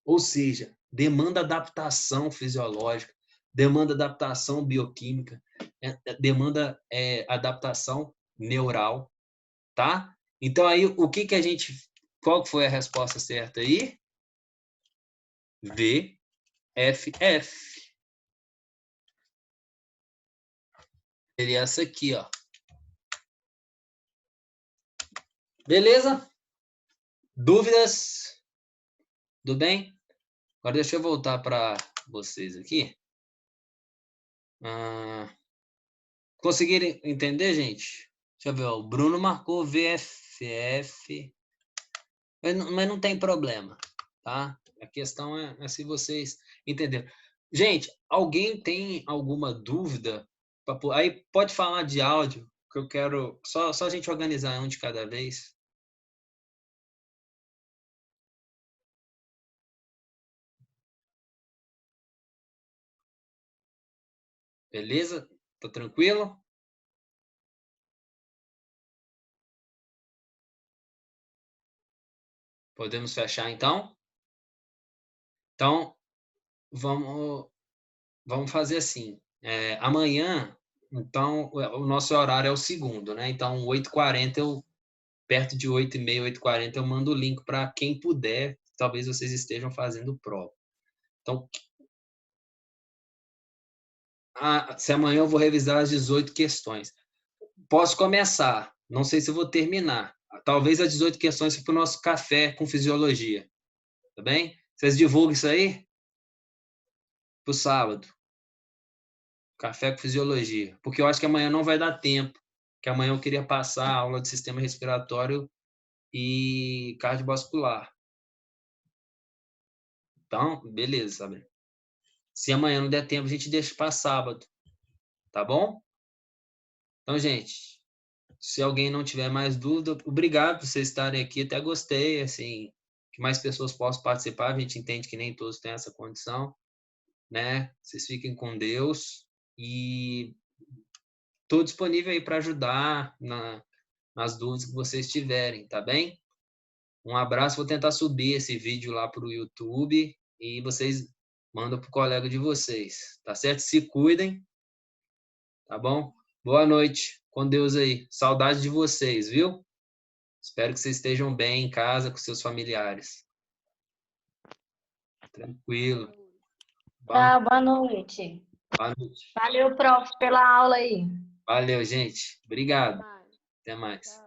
Ou seja, demanda adaptação fisiológica, demanda adaptação bioquímica, demanda adaptação neural, tá? Então aí o que a gente, qual foi a resposta certa aí? VFF. Seria essa aqui, ó. Beleza? Dúvidas? Tudo bem? Agora deixa eu voltar para vocês aqui. Conseguiram entender, gente? Deixa eu ver, ó. O Bruno marcou VFF, mas não tem problema, tá? A questão é se vocês entenderam. Gente, alguém tem alguma dúvida? Aí pode falar de áudio, que eu quero só a gente organizar um de cada vez. Beleza? Tá tranquilo? Podemos fechar então? Então, vamos fazer assim. Amanhã, então, o nosso horário é o segundo, né? Então, 8h40, perto de 8h30, 8h40, eu mando o link para quem puder. Talvez vocês estejam fazendo prova. Então, se amanhã eu vou revisar as 18 questões. Posso começar, não sei se eu vou terminar. Talvez as 18 questões para o nosso café com fisiologia. Tá bem? Vocês divulgam isso aí? Para o sábado. Café com fisiologia. Porque eu acho que amanhã não vai dar tempo. Que amanhã eu queria passar a aula de sistema respiratório e cardiovascular. Então, beleza, sabe? Se amanhã não der tempo, a gente deixa para sábado. Tá bom? Então, gente, se alguém não tiver mais dúvida, obrigado por vocês estarem aqui. Até gostei, assim, que mais pessoas possam participar. A gente entende que nem todos têm essa condição, né? Vocês fiquem com Deus e estou disponível aí para ajudar nas dúvidas que vocês tiverem, tá bem? Um abraço, vou tentar subir esse vídeo lá para o YouTube e vocês mandam para o colega de vocês, tá certo? Se cuidem, tá bom? Boa noite, com Deus aí. Saudade de vocês, viu? Espero que vocês estejam bem em casa com seus familiares. Tranquilo. Tá, boa noite. Boa noite. Valeu, prof, pela aula aí. Valeu, gente. Obrigado. Até mais.